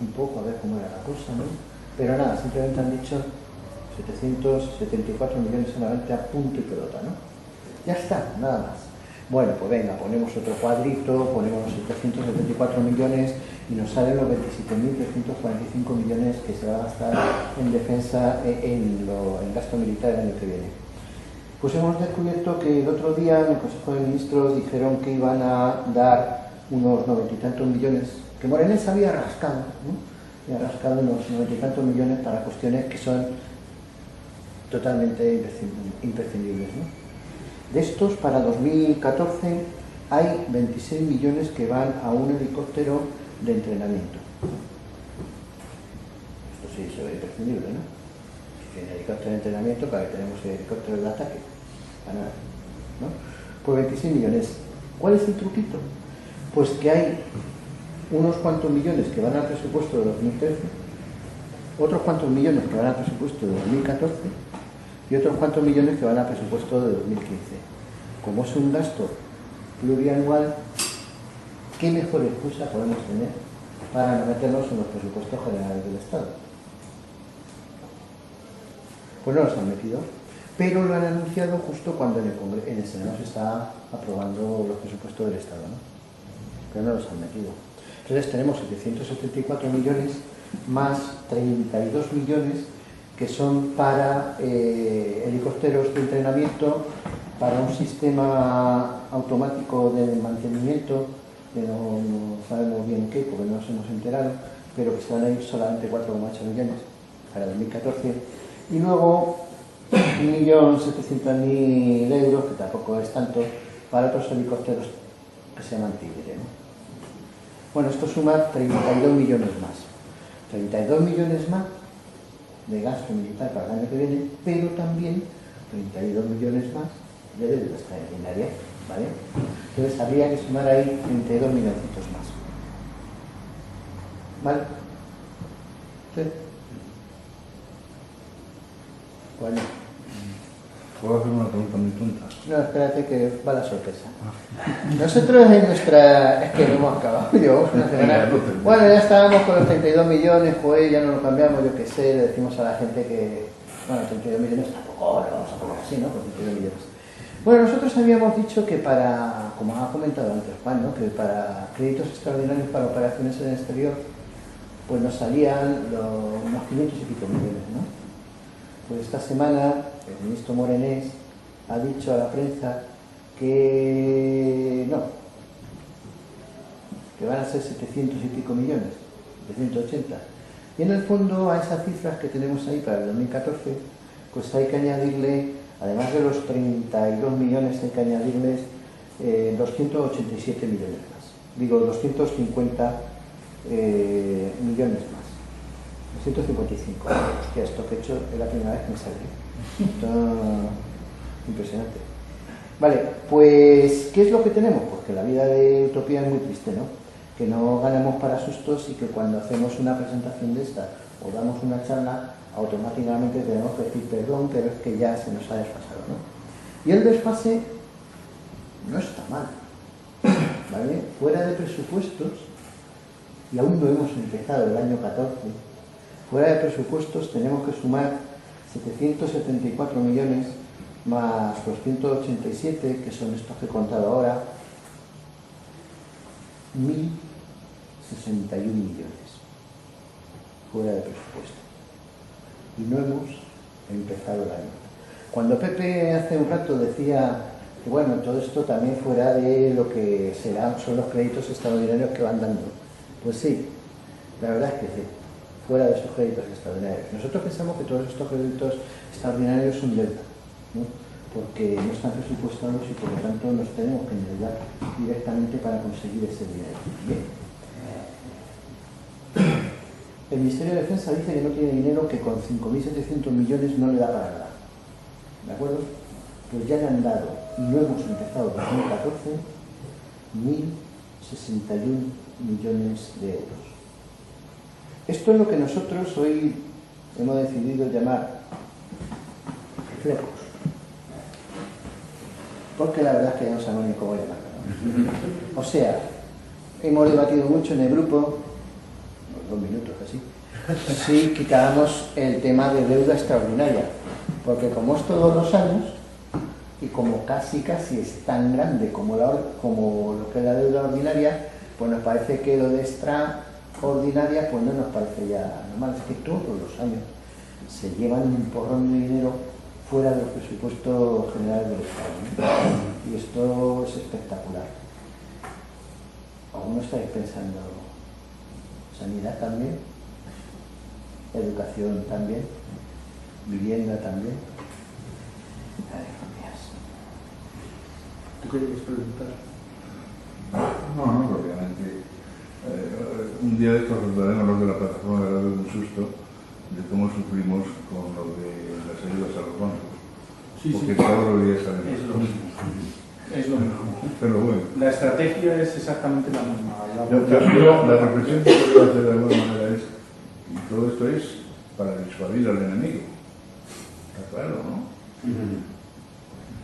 un poco a ver cómo era la cosa, ¿no? Pero nada, simplemente han dicho 774 millones en Navantia, punto y pelota, ¿no? Ya está, nada más. Bueno, pues venga, ponemos otro cuadrito, ponemos los 774 millones y nos salen los 27.345 millones que se va a gastar en defensa, en gasto militar el año que viene. Pues hemos descubierto que el otro día en el Consejo de Ministros dijeron que iban a dar unos 90 y tantos millones, que Morenés había rascado, ¿no? Había rascado unos 90 y tantos millones para cuestiones que son totalmente imprescindibles, ¿no? De estos, para 2014, hay 26 millones que van a un helicóptero de entrenamiento. Esto sí se ve imprescindible, ¿no? El helicóptero de entrenamiento, para que tenemos el helicóptero de ataque. Para nada, ¿no? Pues 26 millones. ¿Cuál es el truquito? Pues que hay unos cuantos millones que van al presupuesto de 2013, otros cuantos millones que van al presupuesto de 2014, y otros cuantos millones que van al presupuesto de 2015. Como es un gasto plurianual, ¿qué mejor excusa podemos tener para no meternos en los presupuestos generales del Estado? Pues no los han metido, pero lo han anunciado justo cuando en el Senado se está aprobando los presupuestos del Estado, ¿no? Pero no los han metido. Entonces tenemos 774 millones más 32 millones que son para helicópteros de entrenamiento, para un sistema automático de mantenimiento, que no sabemos bien qué, porque no nos hemos enterado, pero que se van a ir solamente 4,8 millones para 2014. Y luego 1.700.000 euros, que tampoco es tanto, para otros helicópteros que se llaman Tigre, ¿no? Bueno, esto suma 32 millones más. 32 millones más de gasto militar para el año que viene, pero también 32 millones más de deuda extraordinaria, ¿vale? Entonces habría que sumar ahí 32 milloncitos más. ¿Vale? ¿Sí? Bueno. ¿Puedo hacer una pregunta muy tonta? No, espérate que va la sorpresa. Nosotros en nuestra... Es que no hemos acabado, llevamos una semana... Bueno, ya estábamos con los 32 millones, pues ya no lo cambiamos, yo qué sé, le decimos a la gente que... Bueno, 32 millones tampoco, lo vamos a poner así, ¿no? Con 32 millones. Bueno, nosotros habíamos dicho que para, como ha comentado antes Juan, ¿no? Que para créditos extraordinarios para operaciones en el exterior, pues nos salían unos 500 y pico millones, ¿no? Pues esta semana el ministro Morenés ha dicho a la prensa que no, que van a ser 700 y pico millones, 780. Y en el fondo a esas cifras que tenemos ahí para el 2014, pues hay que añadirle, además de los 32 millones, hay que añadirles 287 millones más. Digo, 250 millones más. 255. Hostia, esto que he hecho es la primera vez que me sale. Esto impresionante. Vale, pues, ¿qué es lo que tenemos? Porque la vida de Utopía es muy triste, ¿no? que no ganemos para sustos y que cuando hacemos una presentación de esta o damos una charla, automáticamente tenemos que decir perdón, pero es que ya se nos ha desfasado, ¿no? Y el desfase no está mal, ¿vale? Fuera de presupuestos, y aún no hemos empezado el año 14, fuera de presupuestos tenemos que sumar 774 millones más los 187, que son estos que he contado ahora, 1.061 millones fuera de presupuesto. Y no hemos empezado el año. Cuando Pepe hace un rato decía que bueno, todo esto también fuera de lo que son los créditos extraordinarios que van dando. Pues sí, la verdad es que sí, fuera de esos créditos extraordinarios. Nosotros pensamos que todos estos créditos extraordinarios son deuda, ¿no? Porque no están presupuestados y por lo tanto nos tenemos que endeudar directamente para conseguir ese dinero. Bien. El Ministerio de Defensa dice que no tiene dinero, que con 5.700 millones no le da para nada. ¿De acuerdo? Pues ya le han dado, y no hemos empezado 2014, 1.061 millones de euros. Esto es lo que nosotros hoy hemos decidido llamar reflejos. Porque la verdad es que no sabemos ni cómo llamarlo, ¿no? O sea, hemos debatido mucho en el grupo, unos 2 minutos así, si quitábamos el tema de deuda extraordinaria, porque como es todos los años y como casi es tan grande como lo que es la deuda ordinaria, pues nos parece que lo de extraordinaria pues no nos parece ya normal. Es que todos los años se llevan un porrón de dinero fuera de los presupuestos generales del Estado, ¿no? Y esto es espectacular. ¿Aún no estáis pensando sanidad también? Educación también, vivienda también. Ay, Dios mío. ¿Tú querías preguntar? No, obviamente. Un día de estos os daremos los de la plataforma de radio un susto de cómo sufrimos con lo de las ayudas a los bancos. Sí, porque sí. todos los días sabemos. Es lo mismo. Es lo mismo. Pero bueno. La estrategia es exactamente la misma. La reflexión que quiero hacer de alguna manera es, y todo esto es para disuadir al enemigo. Está claro, ¿no?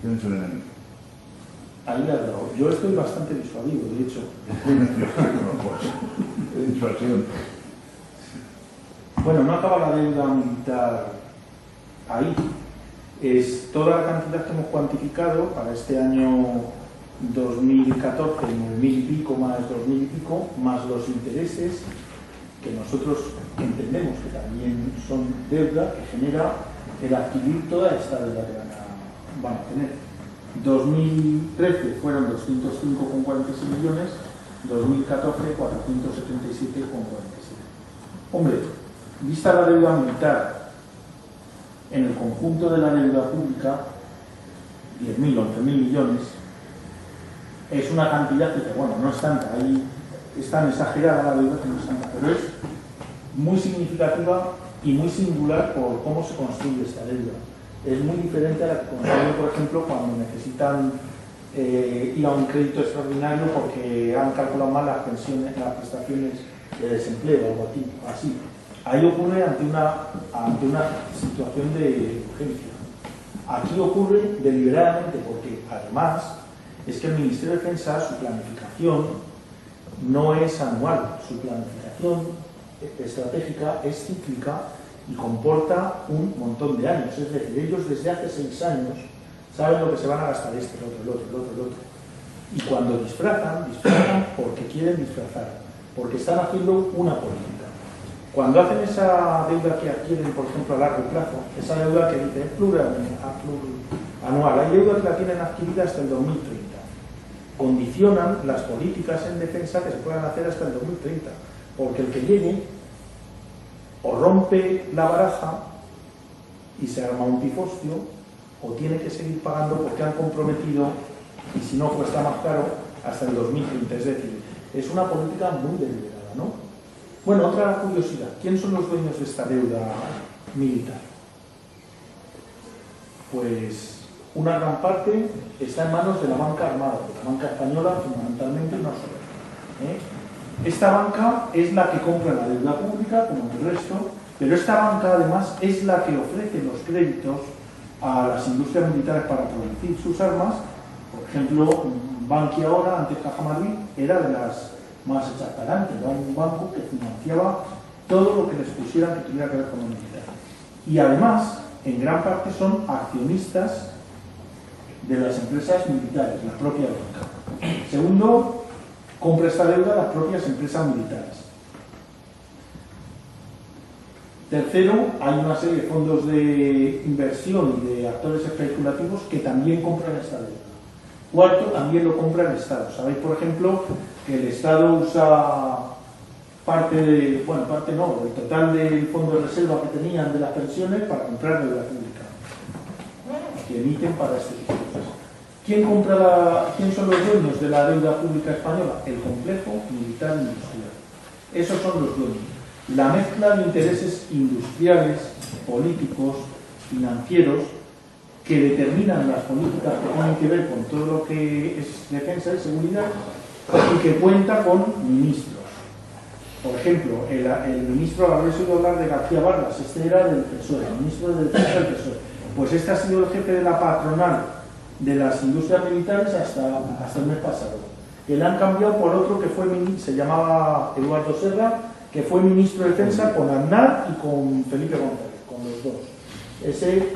¿Quién es el enemigo? Ahí le has dado. Yo estoy bastante disuadido, de hecho. Disuasión. Bueno, no acaba la deuda militar ahí. Es toda la cantidad que hemos cuantificado para este año 2014, 9.000 y pico más 2.000 y pico, más los intereses que nosotros entendemos que también son deuda que genera el adquirir toda esta deuda que van a tener. 2013 fueron 205,46 millones, 2014 477,47. Hombre, vista la deuda militar en el conjunto de la deuda pública, 10.000, 11.000 millones, es una cantidad que, bueno, no es tanta, ahí es tan exagerada la deuda que no es tanta, pero es muy significativa y muy singular por cómo se construye esta deuda. Es muy diferente a la que construyen, por ejemplo, cuando necesitan ir a un crédito extraordinario porque han calculado mal las pensiones, las prestaciones de desempleo o algo así. Ahí ocurre ante una situación de urgencia. Aquí ocurre deliberadamente porque, además, es que el Ministerio de Defensa, su planificación no es anual, su planificación estratégica es cíclica y comporta un montón de años. Es decir, ellos desde hace 6 años saben lo que se van a gastar el otro. Y cuando disfrazan porque quieren disfrazar, porque están haciendo una política. Cuando hacen esa deuda que adquieren, por ejemplo, a largo plazo, esa deuda que dice anual, hay deuda que la tienen adquirida hasta el 2030. Condicionan las políticas en defensa que se puedan hacer hasta el 2030, porque el que llegue o rompe la baraja y se arma un pifostio, o tiene que seguir pagando porque han comprometido, y si no cuesta más caro, hasta el 2030. Es decir, es una política muy deliberada, ¿no? Bueno, otra curiosidad, ¿quién son los dueños de esta deuda militar? Pues una gran parte está en manos de la banca armada, de la banca española fundamentalmente, y no solo. Esta banca es la que compra la deuda pública, como el resto, pero esta banca además es la que ofrece los créditos a las industrias militares para producir sus armas. Por ejemplo, Bankia ahora, antes Caja Madrid, era de las más hechas para adelante, era un banco que financiaba todo lo que les pusieran que tuviera que ver con lo militar. Y además, en gran parte son accionistas de las empresas militares, la propia banca. Segundo, compra esta deuda a las propias empresas militares. Tercero, hay una serie de fondos de inversión y de actores especulativos que también compran esta deuda. Cuarto, también lo compra el Estado. Sabéis, por ejemplo, que el Estado usa parte de, bueno, parte no, el total del fondo de reserva que tenían de las pensiones para comprar deuda pública, que emiten para este tipo de cosas. ¿Quién son los dueños de la deuda pública española? El complejo militar industrial. Esos son los dueños. La mezcla de intereses industriales, políticos, financieros, que determinan las políticas que tienen que ver con todo lo que es defensa y seguridad y que cuenta con ministros. Por ejemplo, el ministro, habréis oído hablar de García Vargas, este era del PSOE, el ministro de Defensa del PSOE. Pues este ha sido el jefe de la patronal de las industrias militares hasta el mes pasado. Que le han cambiado por otro que fue, se llamaba Eduardo Serra, que fue ministro de Defensa con Aznar y con Felipe González, con los dos. Ese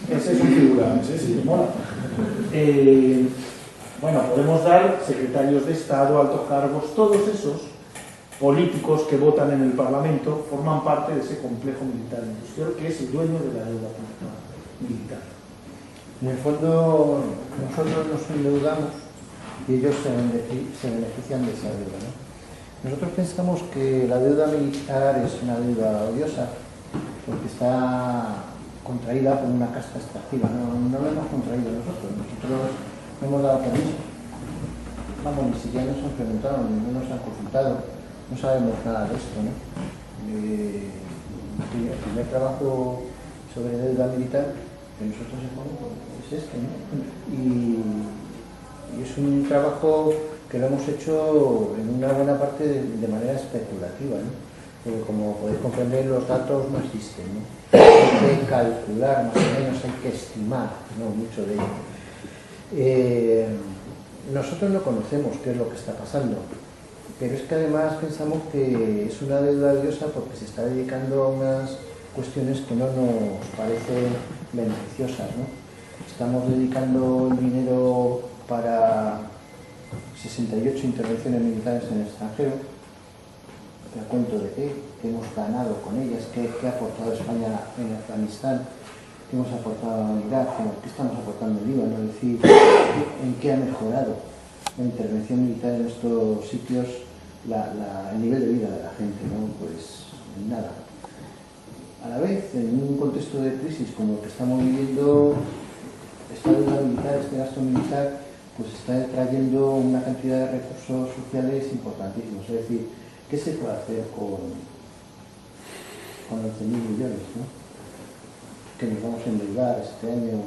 es un figura, ese sí que mola. Bueno, podemos dar secretarios de Estado, altos cargos, todos esos políticos que votan en el Parlamento forman parte de ese complejo militar industrial que es el dueño de la deuda pública militar. En el fondo, nosotros nos endeudamos y ellos se benefician de esa deuda, ¿no? Nosotros pensamos que la deuda militar es una deuda odiosa porque está contraída por una casta extractiva, no lo hemos contraído nosotros no hemos dado permiso. Vamos, ni siquiera nos han preguntado, no nos han consultado, no sabemos nada de esto, ¿no? El primer trabajo sobre deuda militar que nosotros hacemos es este, ¿no? Y es un trabajo que lo hemos hecho en una buena parte de manera especulativa, ¿no? Porque como podéis comprender, los datos no existen, ¿no? Hay que calcular, más o menos hay que estimar, ¿no? Mucho de ello. Nosotros no conocemos qué es lo que está pasando, pero es que además pensamos que es una deuda odiosa porque se está dedicando a unas cuestiones que no nos parecen beneficiosas, ¿no? Estamos dedicando el dinero para 68 intervenciones militares en el extranjero. Te cuento de qué hemos ganado con ellas, qué ha aportado España en Afganistán, qué hemos aportado en Irak, qué estamos aportando en Líbano, es decir, en qué ha mejorado la intervención militar en estos sitios, el nivel de vida de la gente, ¿no? Pues en nada. A la vez, en un contexto de crisis como el que estamos viviendo, esta deuda militar, este gasto militar, pues está trayendo una cantidad de recursos sociales importantísimos. Es decir, ¿qué se puede hacer con 11.000 millones, ¿no? Que nos vamos a endeudar este año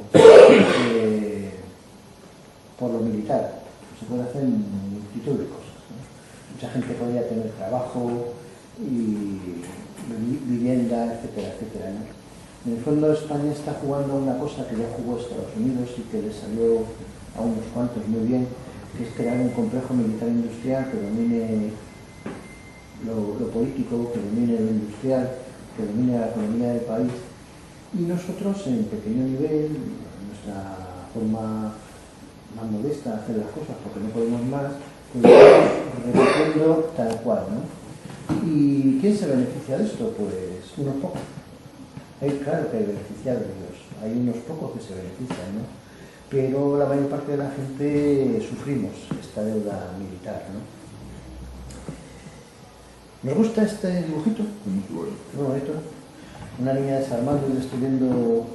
por lo militar? Se puede hacer multitud de cosas, ¿no? Mucha gente podría tener trabajo y vivienda, etcétera, etcétera, ¿no? En el fondo, España está jugando una cosa que ya jugó Estados Unidos y que le salió a unos cuantos muy bien, que es crear un complejo militar industrial que domine lo político, que domine lo industrial, que domine la economía del país. Y nosotros, en pequeño nivel, en nuestra forma más modesta de hacer las cosas, porque no podemos más, pues repitiendo tal cual, ¿no? ¿Y quién se beneficia de esto? Pues unos pocos. Claro que hay beneficiados de ellos, hay unos pocos que se benefician, ¿no? Pero la mayor parte de la gente sufrimos esta deuda militar, ¿no? ¿Nos gusta este dibujito? Muy bonito. Una niña desarmando y destruyendo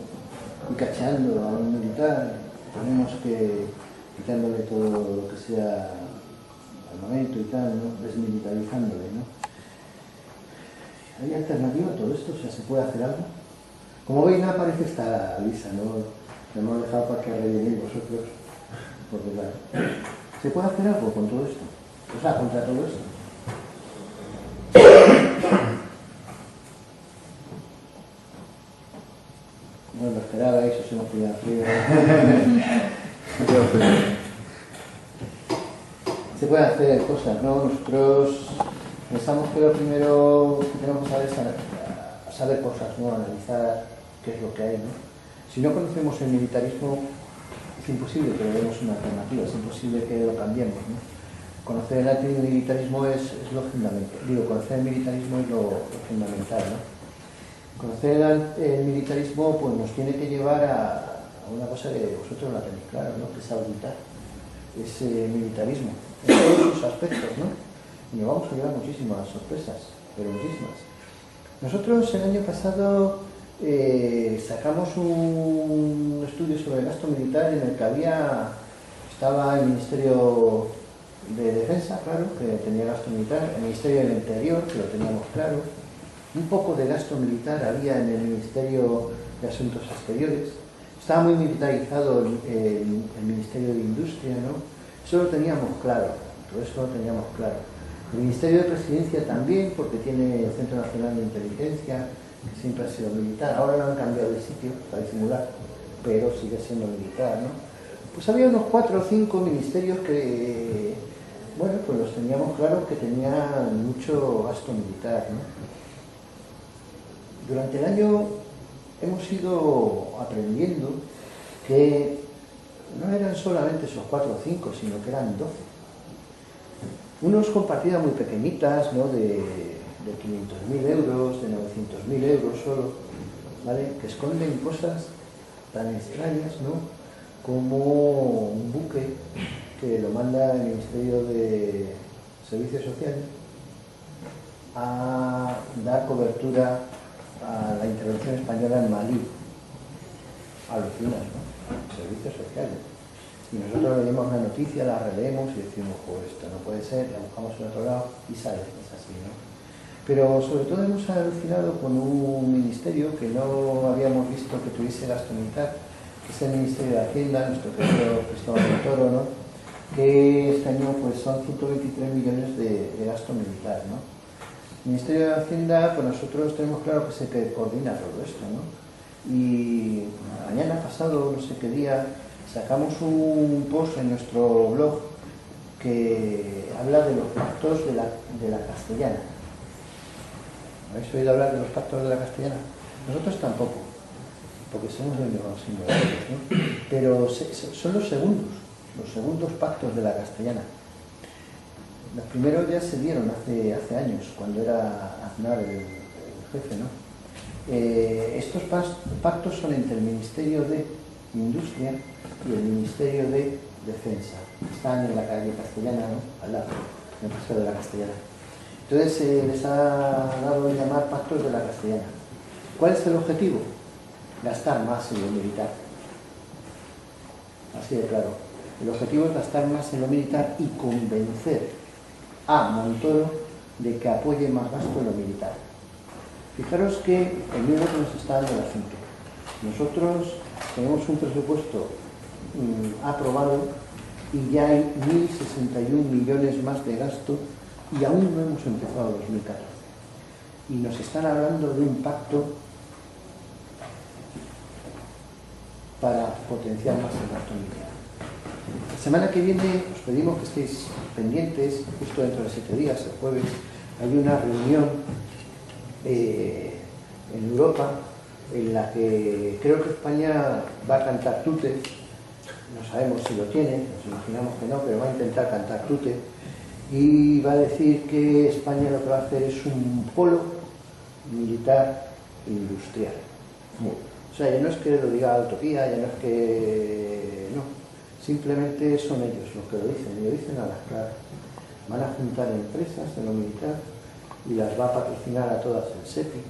y cacheando a un militar. Tenemos que quitándole todo lo que sea armamento y tal, ¿no? Desmilitarizándole, ¿no? ¿Hay alternativa a todo esto? O sea, ¿se puede hacer algo? Como veis, no aparece esta lisa, ¿no? Lo hemos dejado para que rellenéis vosotros, porque claro, ¿se puede hacer algo con todo esto? O sea, contra todo esto. No lo esperabais, os hemos pillado frío. Se pueden hacer cosas, ¿no? Nosotros pensamos que lo primero que tenemos que saber es saber cosas, ¿no? Analizar qué es lo que hay, ¿no? Si no conocemos el militarismo, es imposible que le demos una alternativa, es imposible que lo cambiemos, ¿no? Conocer el antimilitarismo es lo fundamental. Digo, conocer el militarismo es lo fundamental, ¿no? Conocer el militarismo pues, nos tiene que llevar a una cosa que vosotros la tenéis clara, ¿no? Que es auditar ese militarismo en todos sus aspectos, ¿no? Y nos vamos a llevar muchísimas sorpresas, pero muchísimas. Nosotros el año pasado sacamos un estudio sobre el gasto militar en el que estaba el Ministerio de Defensa, claro, que tenía gasto militar, el Ministerio del Interior, que lo teníamos claro, un poco de gasto militar había en el Ministerio de Asuntos Exteriores, estaba muy militarizado el Ministerio de Industria, ¿no? Eso lo teníamos claro, todo eso lo teníamos claro. El Ministerio de Presidencia también, porque tiene el Centro Nacional de Inteligencia, que siempre ha sido militar, ahora lo han cambiado de sitio para disimular, pero sigue siendo militar, ¿no? Pues había unos 4 o 5 ministerios que, bueno, pues los teníamos claro que tenían mucho gasto militar, ¿no? Durante el año hemos ido aprendiendo que no eran solamente esos 4 o 5, sino que eran 12. Unos con partidas muy pequeñitas, ¿no? De 500.000 euros, de 900.000 euros solo, ¿vale? Que esconden cosas tan extrañas, ¿no? Como un buque que lo manda el Ministerio de Servicios Sociales a dar cobertura a la intervención española en Malí. Alucinas, ¿no? Servicios Sociales. Y nosotros leemos la noticia, la releemos y decimos, pues esto no puede ser, la buscamos en otro lado y sale, es así, ¿no? Pero sobre todo hemos alucinado con un ministerio que no habíamos visto que tuviese gasto militar, que es el Ministerio de Hacienda, nuestro querido Cristóbal Montoro, ¿no? Que este año pues, son 123 millones de gasto militar, ¿no? El Ministerio de Hacienda, pues nosotros tenemos claro que es el que coordina todo esto, ¿no? Y mañana pasado, no sé qué día, sacamos un post en nuestro blog que habla de los pactos de la castellana. ¿Habéis oído hablar de los pactos de la castellana? Nosotros tampoco, porque somos de los singulares, ¿no? Pero son los segundos pactos de la castellana. Los primeros ya se dieron hace años, cuando era Aznar el jefe, ¿no? Estos pactos son entre el Ministerio de Industria y el Ministerio de Defensa. Están en la calle Castellana, ¿no? Al lado, en el Paseo de la Castellana. Entonces les ha dado a llamar pactos de la Castellana. ¿Cuál es el objetivo? Gastar más en lo militar. Así de claro. El objetivo es gastar más en lo militar y convencer a Montoro de que apoye más gasto en lo militar. Fijaros que el libro que nos está dando el asunto. Nosotros tenemos un presupuesto aprobado y ya hay 1.061 millones más de gasto y aún no hemos empezado 2014. Y nos están hablando de un pacto para potenciar más el gasto militar. La semana que viene os pedimos que estéis pendientes, justo dentro de 7 días, el jueves, hay una reunión en Europa en la que creo que España va a cantar tute, no sabemos si lo tiene, nos imaginamos que no, pero va a intentar cantar tute y va a decir que España lo que va a hacer es un polo militar industrial. O sea, ya no es que lo diga la utopía, ya no es que... no, simplemente son ellos los que lo dicen, y lo dicen a las claras. Van a juntar empresas de lo militar y las va a patrocinar a todas el SEPI,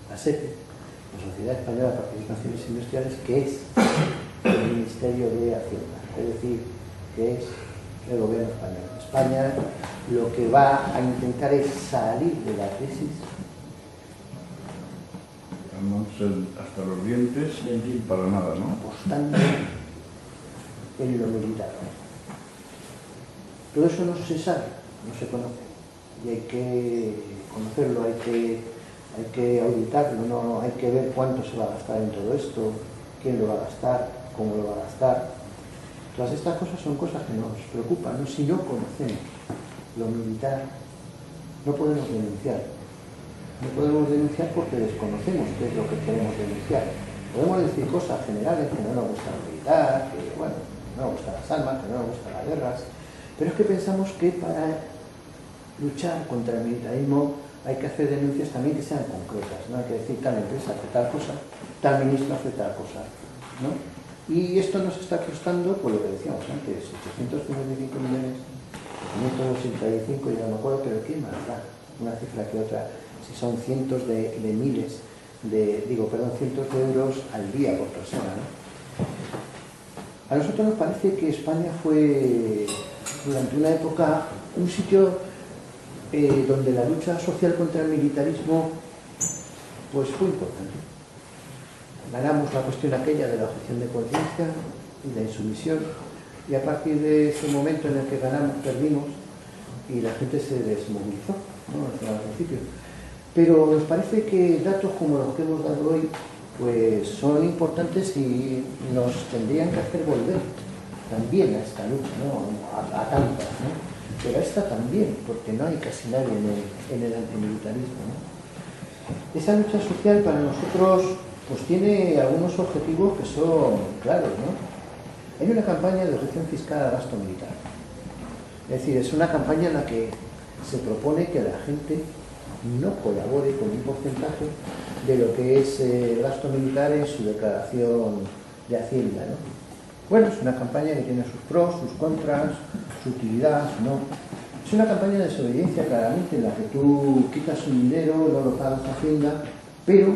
la SEPI, la Sociedad Española de Participaciones Industriales, que es el Ministerio de Hacienda, es decir, que es el gobierno español. España lo que va a intentar es salir de la crisis. Hasta los dientes, para nada, ¿no? Apostando en lo militar. Todo eso no se sabe, no se conoce. Y hay que conocerlo, hay que hay que auditarlo, ¿no? Hay que ver cuánto se va a gastar en todo esto, quién lo va a gastar, cómo lo va a gastar. Todas estas cosas son cosas que nos preocupan, ¿no? Si no conocemos lo militar, no podemos denunciar. No podemos denunciar porque desconocemos qué es lo que queremos denunciar. Podemos decir cosas generales, que no nos gusta lo militar, que bueno, no nos gustan las armas, que no nos gustan las guerras, pero es que pensamos que para luchar contra el militarismo hay que hacer denuncias también que sean concretas, no hay que decir tal empresa hace tal cosa, tal ministro hace tal cosa, ¿no? Y esto nos está costando, por lo que decíamos antes, 855 millones, 585, ya no me acuerdo, pero ¿qué más da una cifra que otra? Si son cientos de miles, cientos de euros al día por persona, ¿no? A nosotros nos parece que España fue, durante una época, un sitio donde la lucha social contra el militarismo pues fue importante. Ganamos la cuestión aquella de la objeción de conciencia y la insumisión, y a partir de ese momento en el que ganamos, perdimos, y la gente se desmovilizó, ¿no? Al principio. Pero nos parece que datos como los que hemos dado hoy pues son importantes y nos tendrían que hacer volver también a esta lucha, ¿no? A tantas, ¿no? Pero a esta también, porque no hay casi nadie en el antimilitarismo, ¿no? Esa lucha social para nosotros pues tiene algunos objetivos que son claros, ¿no? Hay una campaña de objeción fiscal al gasto militar. Es decir, es una campaña en la que se propone que la gente no colabore con un porcentaje de lo que es el gasto militar en su declaración de Hacienda, ¿no? Bueno, es una campaña que tiene sus pros, sus contras, su utilidad, ¿no? Es una campaña de desobediencia claramente, en la que tú quitas un dinero, no lo pagas a Hacienda, pero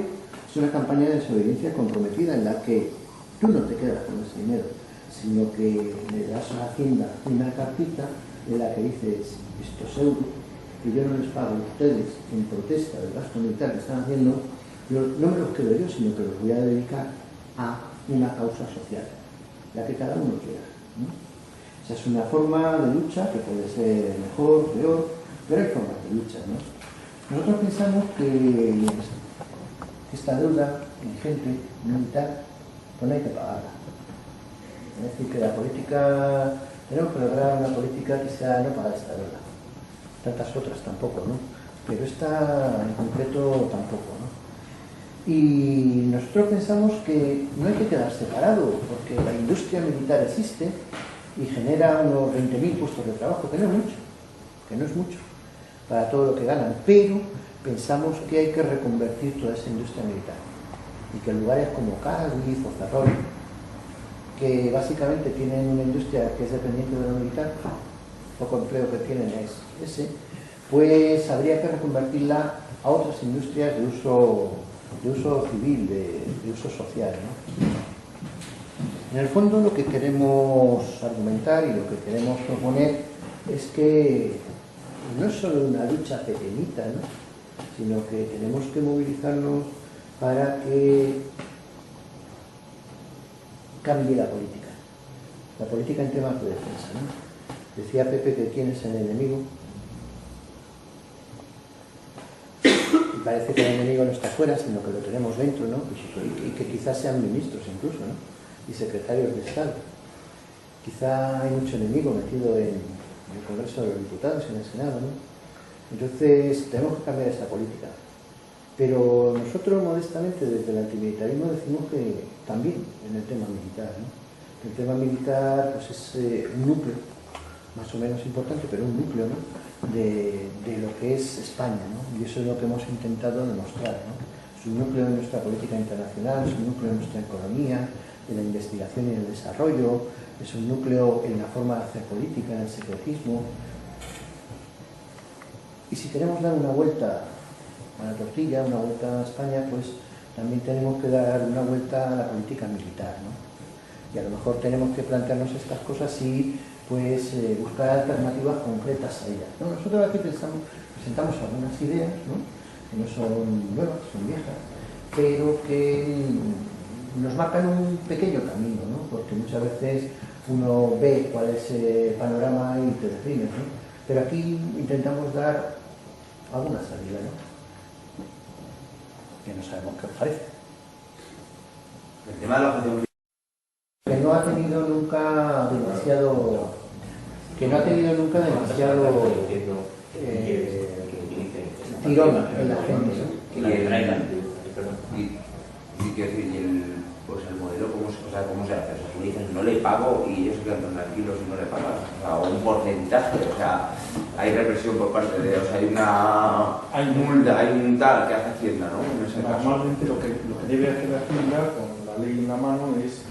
es una campaña de desobediencia comprometida en la que tú no te quedas con ese dinero, sino que le das a Hacienda una cartita en la que dices estos euros que yo no les pago a ustedes en protesta del gasto militar que están haciendo, yo no me los quedo yo, sino que los voy a dedicar a una causa social, la que cada uno quiera, ¿no? O sea, es una forma de lucha que puede ser mejor, peor, pero hay formas de lucha, ¿no? Nosotros pensamos que esta deuda vigente militar pues no hay que pagarla. Es decir, que la política, tenemos que lograr una política que sea no pagar esta deuda. Tantas otras tampoco, ¿no? Pero esta en concreto tampoco, ¿no? Y nosotros pensamos que no hay que quedar separado, porque la industria militar existe y genera unos 20.000 puestos de trabajo, que no es mucho para todo lo que ganan, pero pensamos que hay que reconvertir toda esa industria militar y que lugares como Cádiz o Ferrol, que básicamente tienen una industria que es dependiente de lo militar, poco empleo que tienen es ese, pues habría que reconvertirla a otras industrias de uso civil, de uso social, ¿no? En el fondo lo que queremos argumentar y lo que queremos proponer es que no es solo una lucha pequeñita, ¿no? Sino que tenemos que movilizarnos para que cambie la política en temas de defensa, ¿no? Decía Pepe que quién es el enemigo. Y parece que el enemigo no está fuera, sino que lo tenemos dentro, ¿no? Y que quizás sean ministros incluso, ¿no? Y secretarios de Estado. Quizá hay mucho enemigo metido en el Congreso de los Diputados, en el Senado, ¿no? Entonces tenemos que cambiar esa política. Pero nosotros modestamente desde el antimilitarismo decimos que también en el tema militar, ¿no? El tema militar pues es un núcleo más o menos importante, pero un núcleo, ¿no? de lo que es España, ¿no? Y eso es lo que hemos intentado demostrar, ¿no? Es un núcleo de nuestra política internacional, es un núcleo de nuestra economía, de la investigación y el desarrollo, es un núcleo en la forma de hacer política, en el secretismo. Y si queremos dar una vuelta a la tortilla, una vuelta a España, pues también tenemos que dar una vuelta a la política militar, ¿no? Y a lo mejor tenemos que plantearnos estas cosas y pues buscar alternativas concretas a ellas, ¿no? Nosotros aquí presentamos algunas ideas, ¿no? Que no son nuevas, son viejas, pero que nos marcan un pequeño camino, ¿no? Porque muchas veces uno ve cuál es el panorama y te deprimes, ¿no? Pero aquí intentamos dar alguna salida, ¿no? que no sabemos qué os parece. El tema de la objeción Que no ha tenido nunca demasiado tirón en la gente, ¿no? Y quiero decir, pues el modelo, ¿cómo se hace? O sea, tú dices, no le pago y ellos quedan tranquilos y no le pagas. O sea, o un porcentaje, o sea, hay represión por parte de, o sea, hay multa, hay un tal que hace Hacienda, ¿no? En ese caso. Normalmente lo que debe hacer Hacienda con la ley en la mano es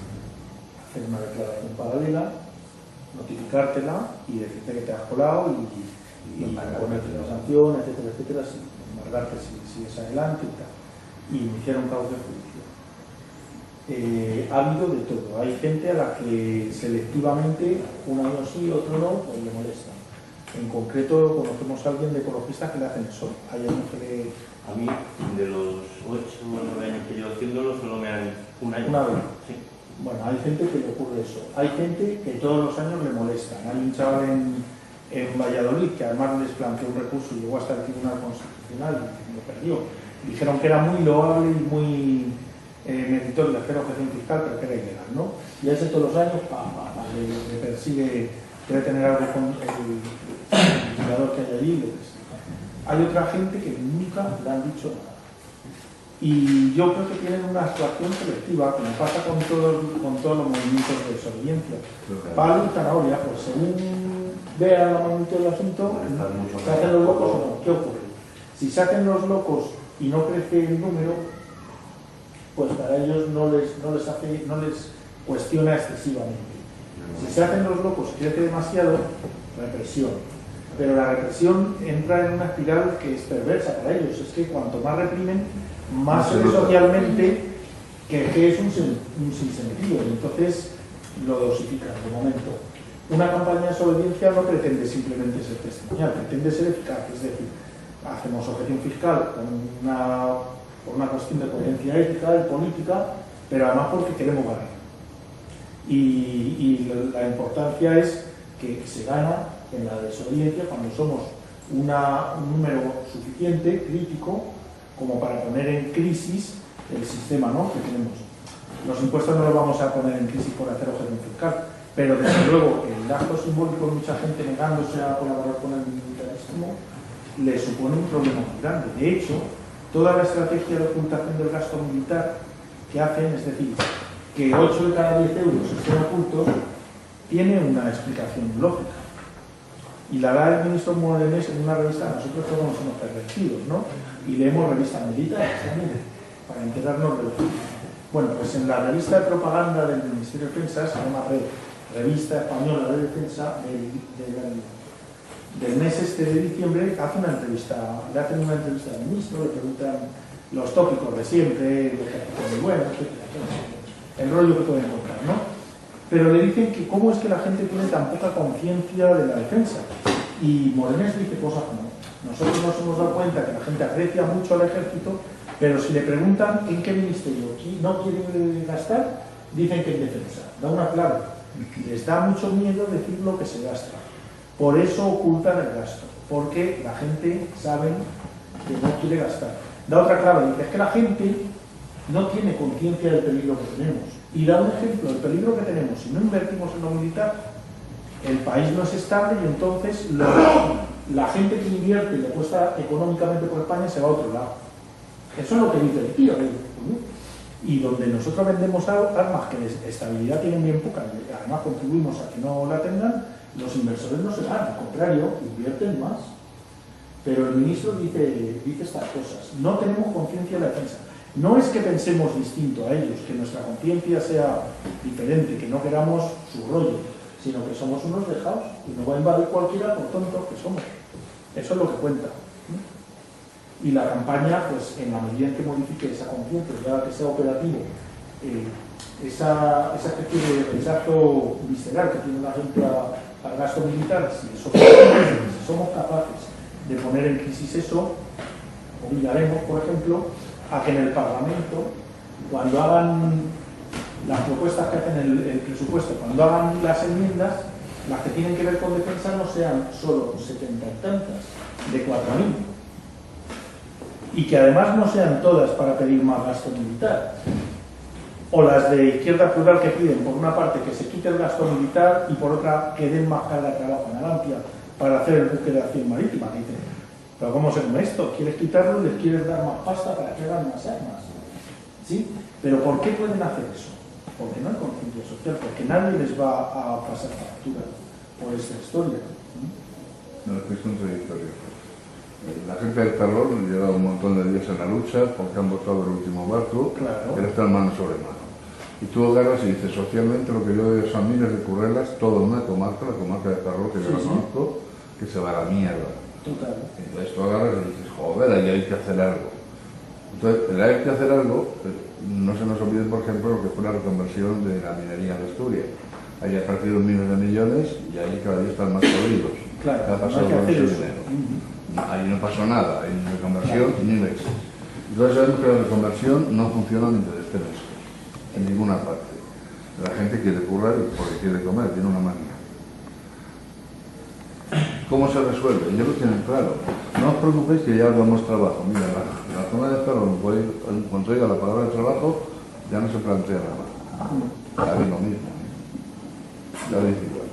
hacer una declaración paralela, notificártela y decirte que te has colado y ponerte la sanción, etcétera, etcétera, embargarte si sigues adelante y tal. Y iniciar un cauce judicial. Ha habido de todo. Hay gente a la que selectivamente, un año sí, otro no, pues le molesta. En concreto, conocemos a alguien de ecologistas que le hacen eso. Hay años que A mí, de los 8 o 9 años que llevo haciéndolo, solo me han un año. Una vez. Sí. Bueno, hay gente que le ocurre eso. Hay gente que todos los años le molestan. Hay un chaval en Valladolid que además les planteó un recurso y llegó hasta el Tribunal Constitucional y lo perdió. Dijeron que era muy loable y muy meritorio hacer objeción fiscal, pero que era ilegal, ¿no? Y a ese todos los años le persigue, quiere tener algo con el legislador que hay allí y le persigue. Hay otra gente que nunca le han dicho nada. Y yo creo que tienen una actuación selectiva, como pasa con todos los movimientos de desobediencia. Palo y zanahoria, pues según vean la magnitud del asunto, ¿se hacen los locos o no? ¿Qué ocurre? Si se hacen los locos y no crece el número, pues para ellos no les cuestiona excesivamente. Si se hacen los locos y crece demasiado, represión. Pero la represión entra en una espiral que es perversa para ellos. Es que cuanto más reprimen, más se ve socialmente que es un sinsentido. Y entonces lo dosifican de momento. Una campaña de desobediencia no pretende simplemente ser testimonial, pretende ser eficaz. Es decir, hacemos objeción fiscal por una cuestión de coherencia ética y política, pero además porque queremos ganar. Y la importancia es que se gana en la desobediencia cuando somos un número suficiente, crítico, como para poner en crisis el sistema, ¿no?, que tenemos. Los impuestos no los vamos a poner en crisis por hacer objeción fiscal, pero desde luego el gasto simbólico de mucha gente negándose a colaborar con el militarismo le supone un problema muy grande. De hecho, toda la estrategia de ocultación del gasto militar que hacen, es decir, que 8 de cada 10 euros estén ocultos, tiene una explicación lógica. Y la da el ministro Morenés en una revista. Nosotros todos somos pervertidos, ¿no? Y leemos revistas militares también, para enterarnos de lo que... Bueno, pues en la revista de propaganda del Ministerio de Defensa, se llama Revista Española de Defensa, del mes este de diciembre, le hacen una entrevista al ministro, le preguntan los tópicos de siempre, lo que hace muy bueno, el rollo que pueden contar, ¿no? Pero le dicen que cómo es que la gente tiene tan poca conciencia de la defensa. Y Morenés dice cosas como: nosotros nos hemos dado cuenta que la gente aprecia mucho al ejército, pero si le preguntan en qué ministerio no quieren gastar, dicen que en defensa. Da una clave. Les da mucho miedo decir lo que se gasta. Por eso ocultan el gasto, porque la gente sabe que no quiere gastar. Da otra clave, dice: es que la gente no tiene conciencia del peligro que tenemos. Y da un ejemplo del peligro que tenemos. Si no invertimos en lo militar, el país no es estable y entonces la gente que invierte y le cuesta económicamente por España se va a otro lado. Eso es lo que dice el tío. Y donde nosotros vendemos armas que de estabilidad tienen bien poca, y además contribuimos a que no la tengan, los inversores no se van, al contrario, invierten más. Pero el ministro dice estas cosas. No tenemos conciencia de la defensa. No es que pensemos distinto a ellos, que nuestra conciencia sea diferente, que no queramos su rollo, sino que somos unos dejados y nos va a invadir cualquiera por tontos que somos. Eso es lo que cuenta. Y la campaña, pues en la medida en que modifique esa conciencia, ya que sea operativo, esa especie de rechazo visceral que tiene la gente al gasto militar, si somos capaces de poner en crisis eso, obligaremos, por ejemplo, a que en el Parlamento, cuando hagan las propuestas que hacen el presupuesto, cuando hagan las enmiendas, las que tienen que ver con defensa no sean solo 70 y tantas, de 4.000, y que además no sean todas para pedir más gasto militar. O las de izquierda plural que piden, por una parte, que se quite el gasto militar y por otra, que den más carga de trabajo en Alampia para hacer el buque de acción marítima. Que dicen, pero ¿cómo se come esto? ¿Quieres quitarlo y les quieres dar más pasta para que hagan más armas? ¿Sí? ¿Pero por qué pueden hacer eso? Porque no hay conciencia social, porque nadie les va a pasar factura por esta historia. No, es contradictorio. La gente del terror lleva un montón de días en la lucha porque han votado el último barco, Claro. que está en mano sobre mano. Y tú agarras y dices, socialmente lo que yo veo son miles de currelas, toda una comarca, la comarca de Terror, que yo la conozco, que se va a la mierda. Total. Entonces tú agarras y dices, joder, ahí hay que hacer algo. Entonces, el hay que hacer algo, no se nos olvide, por ejemplo, lo que fue la reconversión de la minería de Asturias. Ahí ha partido miles de millones y ahí cada día están más jodidos. Claro, Ha pasado no hay que mucho hacer eso. dinero. Ahí no pasó nada, hay ni reconversión ni Lexus. Entonces sabemos que la reconversión no funciona ni de este mes, en ninguna parte. La gente quiere currar porque quiere comer, tiene una manía. ¿Cómo se resuelve? Ellos lo tienen claro. No os preocupéis que ya os damos trabajo. Mira, la zona de Ferrol, cuando oiga la palabra de trabajo, ya no se plantea nada. Ya es lo mismo. Ya es igual.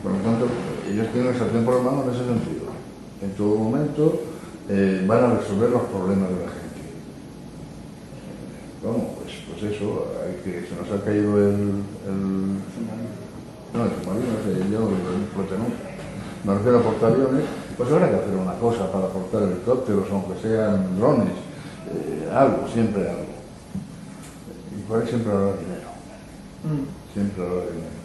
Por lo tanto, ellos tienen la sartén por la mano en ese sentido. En todo momento van a resolver los problemas de la gente. ¿Cómo? Pues eso, se nos ha caído el submarino, yo no lo exploté nunca. Me refiero a portaaviones, pues habrá que hacer una cosa para portar helicópteros, aunque sean drones, algo, siempre algo. Y por ahí siempre habrá dinero. Siempre habrá dinero.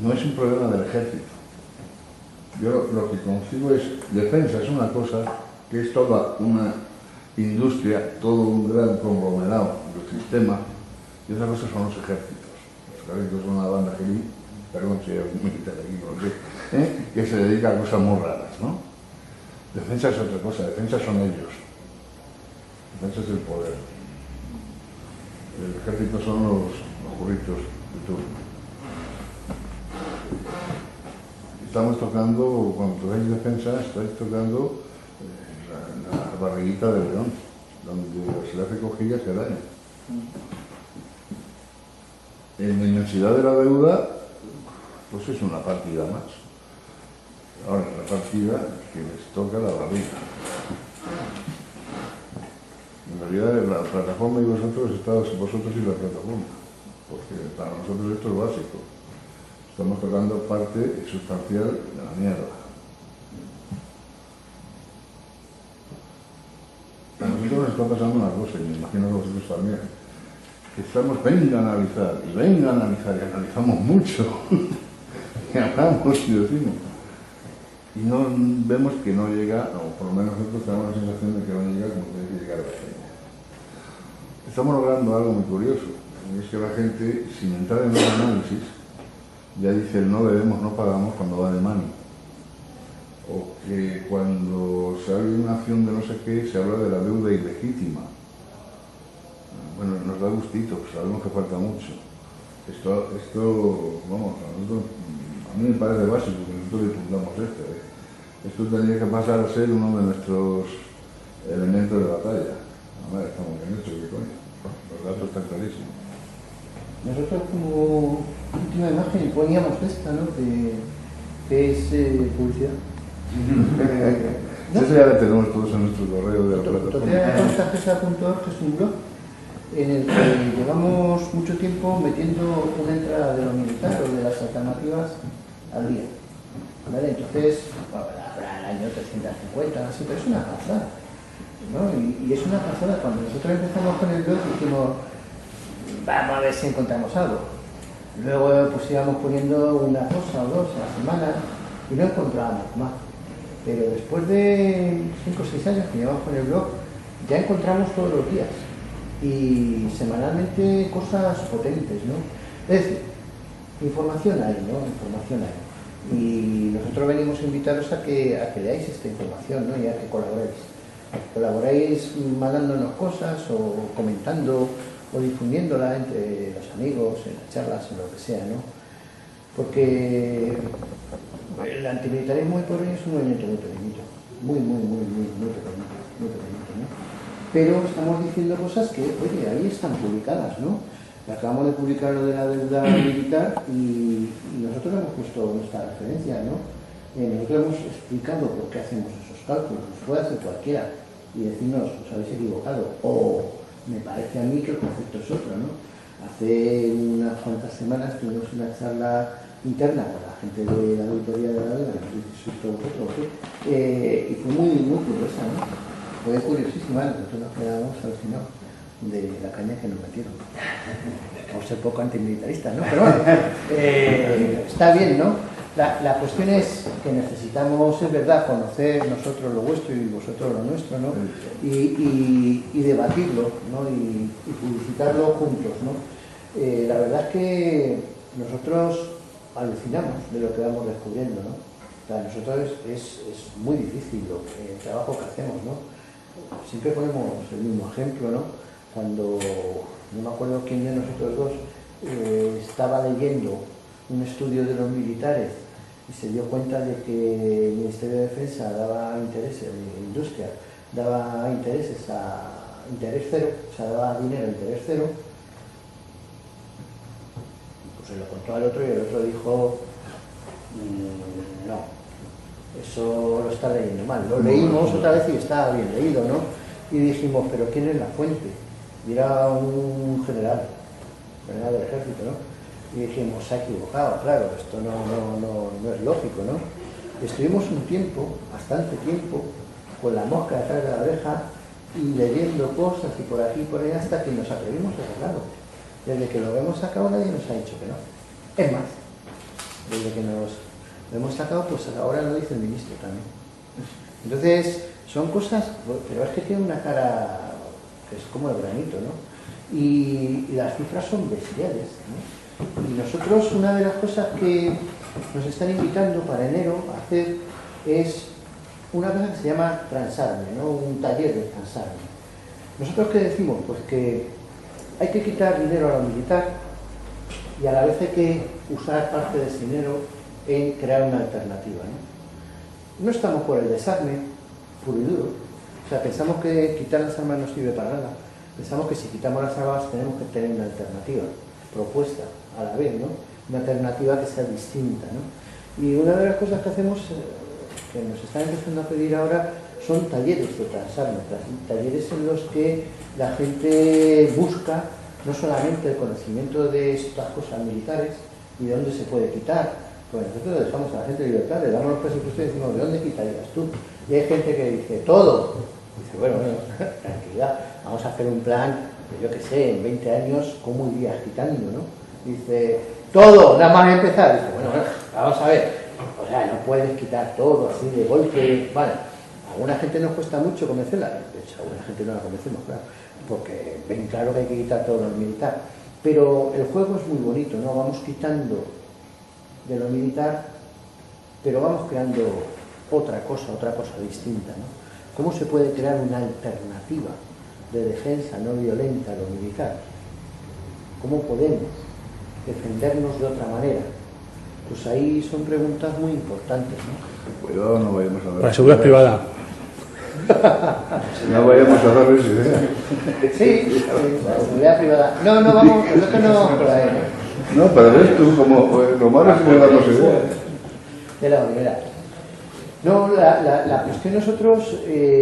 No es un problema del ejército. Yo lo que concibo es, defensa es una cosa que es toda una industria, todo un gran conglomerado del sistema, y otra cosa son los ejércitos. Los ejércitos son una banda gilí, perdón si hay un militar aquí, que se dedica a cosas muy raras, ¿no? Defensa es otra cosa, defensa son ellos. Defensa es el poder. El ejército son los burritos de turno. Estamos tocando, cuando tocáis defensa, estáis tocando la barriguita del león, donde se le hace cojillas y daño. En la inmensidad de la deuda, pues es una partida más. Ahora, la partida que les toca la barriga. En realidad, la plataforma y vosotros y la plataforma, porque para nosotros esto es básico. Estamos tocando parte sustancial de la mierda. A nosotros nos está pasando una cosa, y me imagino que vosotros también. Que estamos, venga a analizar, y analizamos mucho. Y hablamos y decimos. Y no vemos que no llega, o por lo menos nosotros tenemos la sensación de que no llega como tiene que llegar a la gente. Estamos logrando algo muy curioso, y es que la gente, sin entrar en el análisis, ya dice el no debemos, no pagamos cuando va de mano. O que cuando se habla de una acción de no sé qué, se habla de la deuda ilegítima. Bueno, nos da gustito, sabemos que falta mucho. Esto vamos, a mí me parece básico que nosotros difundamos esto. Esto tendría que pasar a ser uno de nuestros elementos de batalla. A ver, estamos bien hechos, ¿qué coño? Los datos están clarísimos. Nosotros como última imagen poníamos esta, ¿no? Que es publicidad. ¿No? Eso ya lo tenemos todos en nuestro correo de la plataforma. Toteaconstagesa.org es un blog en el que llevamos mucho tiempo metiendo una entrada de lo militar o de las alternativas al día. ¿Vale? Entonces, bueno, habrá el año 350, así, pero es una pasada, ¿no? Y es una pasada. Cuando nosotros empezamos con el blog dijimos, vamos a ver si encontramos algo. Luego pues íbamos poniendo una cosa o dos a la semana y no encontrábamos más. Pero después de 5 o 6 años que llevamos con el blog, ya encontramos todos los días y semanalmente cosas potentes, ¿no? Es decir, información hay, ¿no? Información hay. Y nosotros venimos a invitaros a que leáis esta información, ¿no? Y a que colaboréis. Colaboréis mandándonos cosas o comentando o difundiéndola entre los amigos, en las charlas, en lo que sea, ¿no? Porque el antimilitarismo hoy por hoy es un movimiento muy pequeñito. muy pequeñito, ¿no? Pero estamos diciendo cosas que, oye, ahí están publicadas, ¿no? Acabamos de publicar lo de la deuda militar y nosotros hemos puesto nuestra referencia, ¿no? Nosotros hemos explicado por qué hacemos esos cálculos, los puede hacer cualquiera y decirnos, os habéis equivocado, o me parece a mí que el concepto es otro, ¿no? Hace unas cuantas semanas tuvimos una charla interna con la gente de la auditoría de la deuda, y fue muy curiosa, ¿no? Fue curiosísima, nosotros nos quedamos alucinados de la caña que nos metieron. Vamos a ser poco antimilitaristas, ¿no? Pero bueno, está bien, ¿no? La cuestión es que necesitamos, es verdad, conocer nosotros lo vuestro y vosotros lo nuestro, ¿no? Y debatirlo, ¿no? Y publicitarlo juntos, ¿no? La verdad es que nosotros alucinamos de lo que vamos descubriendo, ¿no? Para nosotros es muy difícil el trabajo que hacemos, ¿no? Siempre ponemos el mismo ejemplo, ¿no? Cuando, no me acuerdo quién de nosotros dos estaba leyendo un estudio de los militares y se dio cuenta de que el Ministerio de Defensa daba intereses, industria, daba intereses a interés cero, o sea, daba dinero a interés cero, pues se lo contó al otro y el otro dijo, no, eso lo está leyendo mal. Lo leímos otra vez y estaba bien leído, ¿no? Y dijimos, ¿pero quién es la fuente? Y era un general del ejército, ¿no? Y dijimos, se ha equivocado, claro, esto no es lógico, ¿no? Estuvimos un tiempo, bastante tiempo, con la mosca detrás de la oreja y leyendo cosas y por aquí y por allá hasta que nos atrevimos a sacarlo. Desde que lo hemos sacado nadie nos ha dicho que no. Es más, desde que lo hemos sacado, pues ahora lo dice el ministro también. Entonces, son cosas, pero es que tiene una cara que es como el granito, ¿no? Y las cifras son bestiales, ¿no? Y nosotros, una de las cosas que nos están invitando para enero a hacer es una cosa que se llama Transarme, ¿no? Un taller de Transarme. ¿Nosotros qué decimos? Pues que hay que quitar dinero a lo militar y a la vez hay que usar parte de ese dinero en crear una alternativa, ¿no? No estamos por el desarme puro y duro. O sea, pensamos que quitar las armas no sirve para nada. Pensamos que si quitamos las armas tenemos que tener una alternativa propuesta a la vez, ¿no? Una alternativa que sea distinta, ¿no? Y una de las cosas que hacemos, que nos están empezando a pedir ahora, son talleres de Transarme, talleres en los que la gente busca no solamente el conocimiento de estas cosas militares y de dónde se puede quitar, pues nosotros le dejamos a la gente libertad, le damos los presupuestos y decimos, ¿de dónde quitarías tú? Y hay gente que dice, todo. Dice, bueno, tranquilidad, vamos a hacer un plan, yo qué sé, en 20 años, ¿cómo irías quitando, no? Dice, todo, nada más empezar. Dice, bueno, vamos a ver, o sea, no puedes quitar todo así de golpe, vale. A alguna gente nos cuesta mucho convencerla, de hecho, a alguna gente no la convencemos, claro, porque ven claro que hay que quitar todo lo militar. Pero el juego es muy bonito, ¿no? Vamos quitando de lo militar, pero vamos creando otra cosa distinta, ¿no? ¿Cómo se puede crear una alternativa de defensa no violenta a lo militar? ¿Cómo podemos defendernos de otra manera? Pues ahí son preguntas muy importantes, ¿no? Cuidado, no vayamos a ver. Para seguridad privada. No vayamos a dar esa idea. Sí, la seguridad privada. No, vamos, nosotros no vamos por ahí, ¿no? No, pero ves tú, como lo malo es que darnos ideas. De la unidad. No, la cuestión nosotros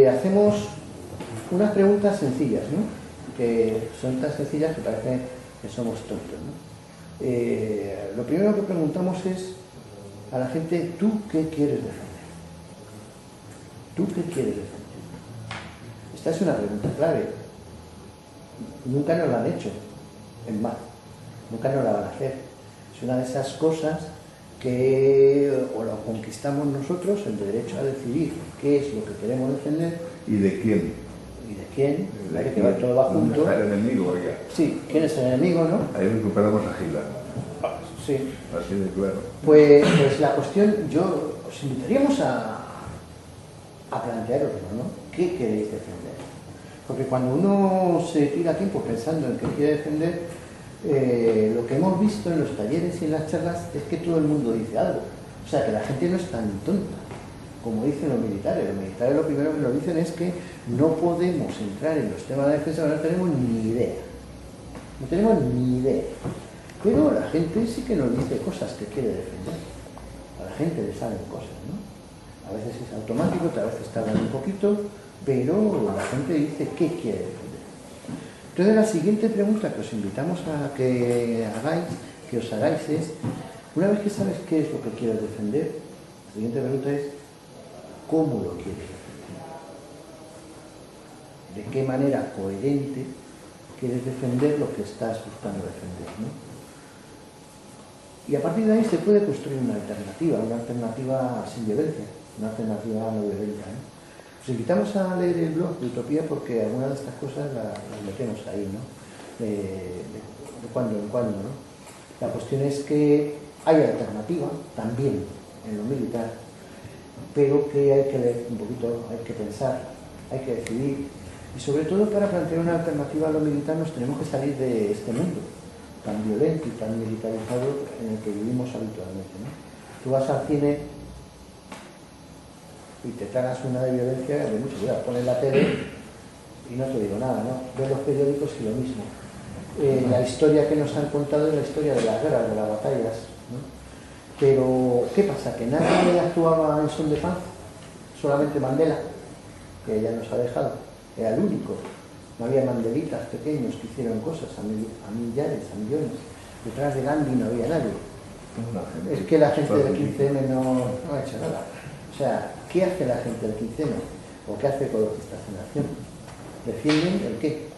hacemos unas preguntas sencillas, ¿no? Que son tan sencillas que parece que somos tontos, ¿no? Lo primero que preguntamos es a la gente, ¿tú qué quieres defender? ¿Tú qué quieres defender? Esta es una pregunta clave. Nunca nos la han hecho, en más. Nunca nos la van a hacer. Es una de esas cosas que o lo conquistamos nosotros, el derecho a decidir qué es lo que queremos defender. ¿Y de quién? ¿Y de quién? Que va todo va junto. El enemigo, oiga. Sí, ¿quién es el enemigo, no? Ahí recuperamos a Gila. Sí. Así de claro. Pues la cuestión, yo os invitaríamos a plantearoslo, ¿no? ¿Qué queréis defender? Porque cuando uno se tira tiempo pensando en qué quiere defender, lo que hemos visto en los talleres y en las charlas es que todo el mundo dice algo. O sea, que la gente no es tan tonta. como dicen los militares. Los militares lo primero que nos dicen es que no podemos entrar en los temas de defensa, no tenemos ni idea. No tenemos ni idea. Pero la gente sí que nos dice cosas que quiere defender. A la gente le salen cosas, ¿no? A veces es automático, a veces tardan un poquito, pero la gente dice qué quiere defender. Entonces la siguiente pregunta que os invitamos a que os hagáis es, una vez que sabes qué es lo que quieres defender, la siguiente pregunta es, ¿cómo lo quieres defender? ¿De qué manera coherente quieres defender lo que estás buscando defender, ¿no? Y a partir de ahí se puede construir una alternativa sin violencia, una alternativa no violenta, ¿no? Os invitamos a leer el blog de Utopía porque algunas de estas cosas las metemos ahí, ¿no? De cuando en cuando, ¿no? La cuestión es que hay alternativa también en lo militar, pero que hay que leer un poquito, hay que pensar, hay que decidir, y sobre todo para plantear una alternativa a lo militar nos tenemos que salir de este mundo tan violento y tan militarizado en el que vivimos habitualmente, ¿no? Tú vas al cine y te tragas una de violencia de mucho cuidado, pones la tele y no te digo nada, ¿no? Ves los periódicos y lo mismo. La historia que nos han contado es la historia de las guerras, de las batallas, ¿no? Pero, ¿qué pasa? ¿Que nadie actuaba en son de paz? Solamente Mandela, que ya nos ha dejado, era el único. No había mandelitas pequeños que hicieron cosas a millares, a millones. Detrás de Gandhi no había nadie. Es que la gente del 15M no ha hecho nada. O sea, ¿qué hace la gente del 15M? ¿O qué hace Ecologistas en Acción? ¿Defienden el qué?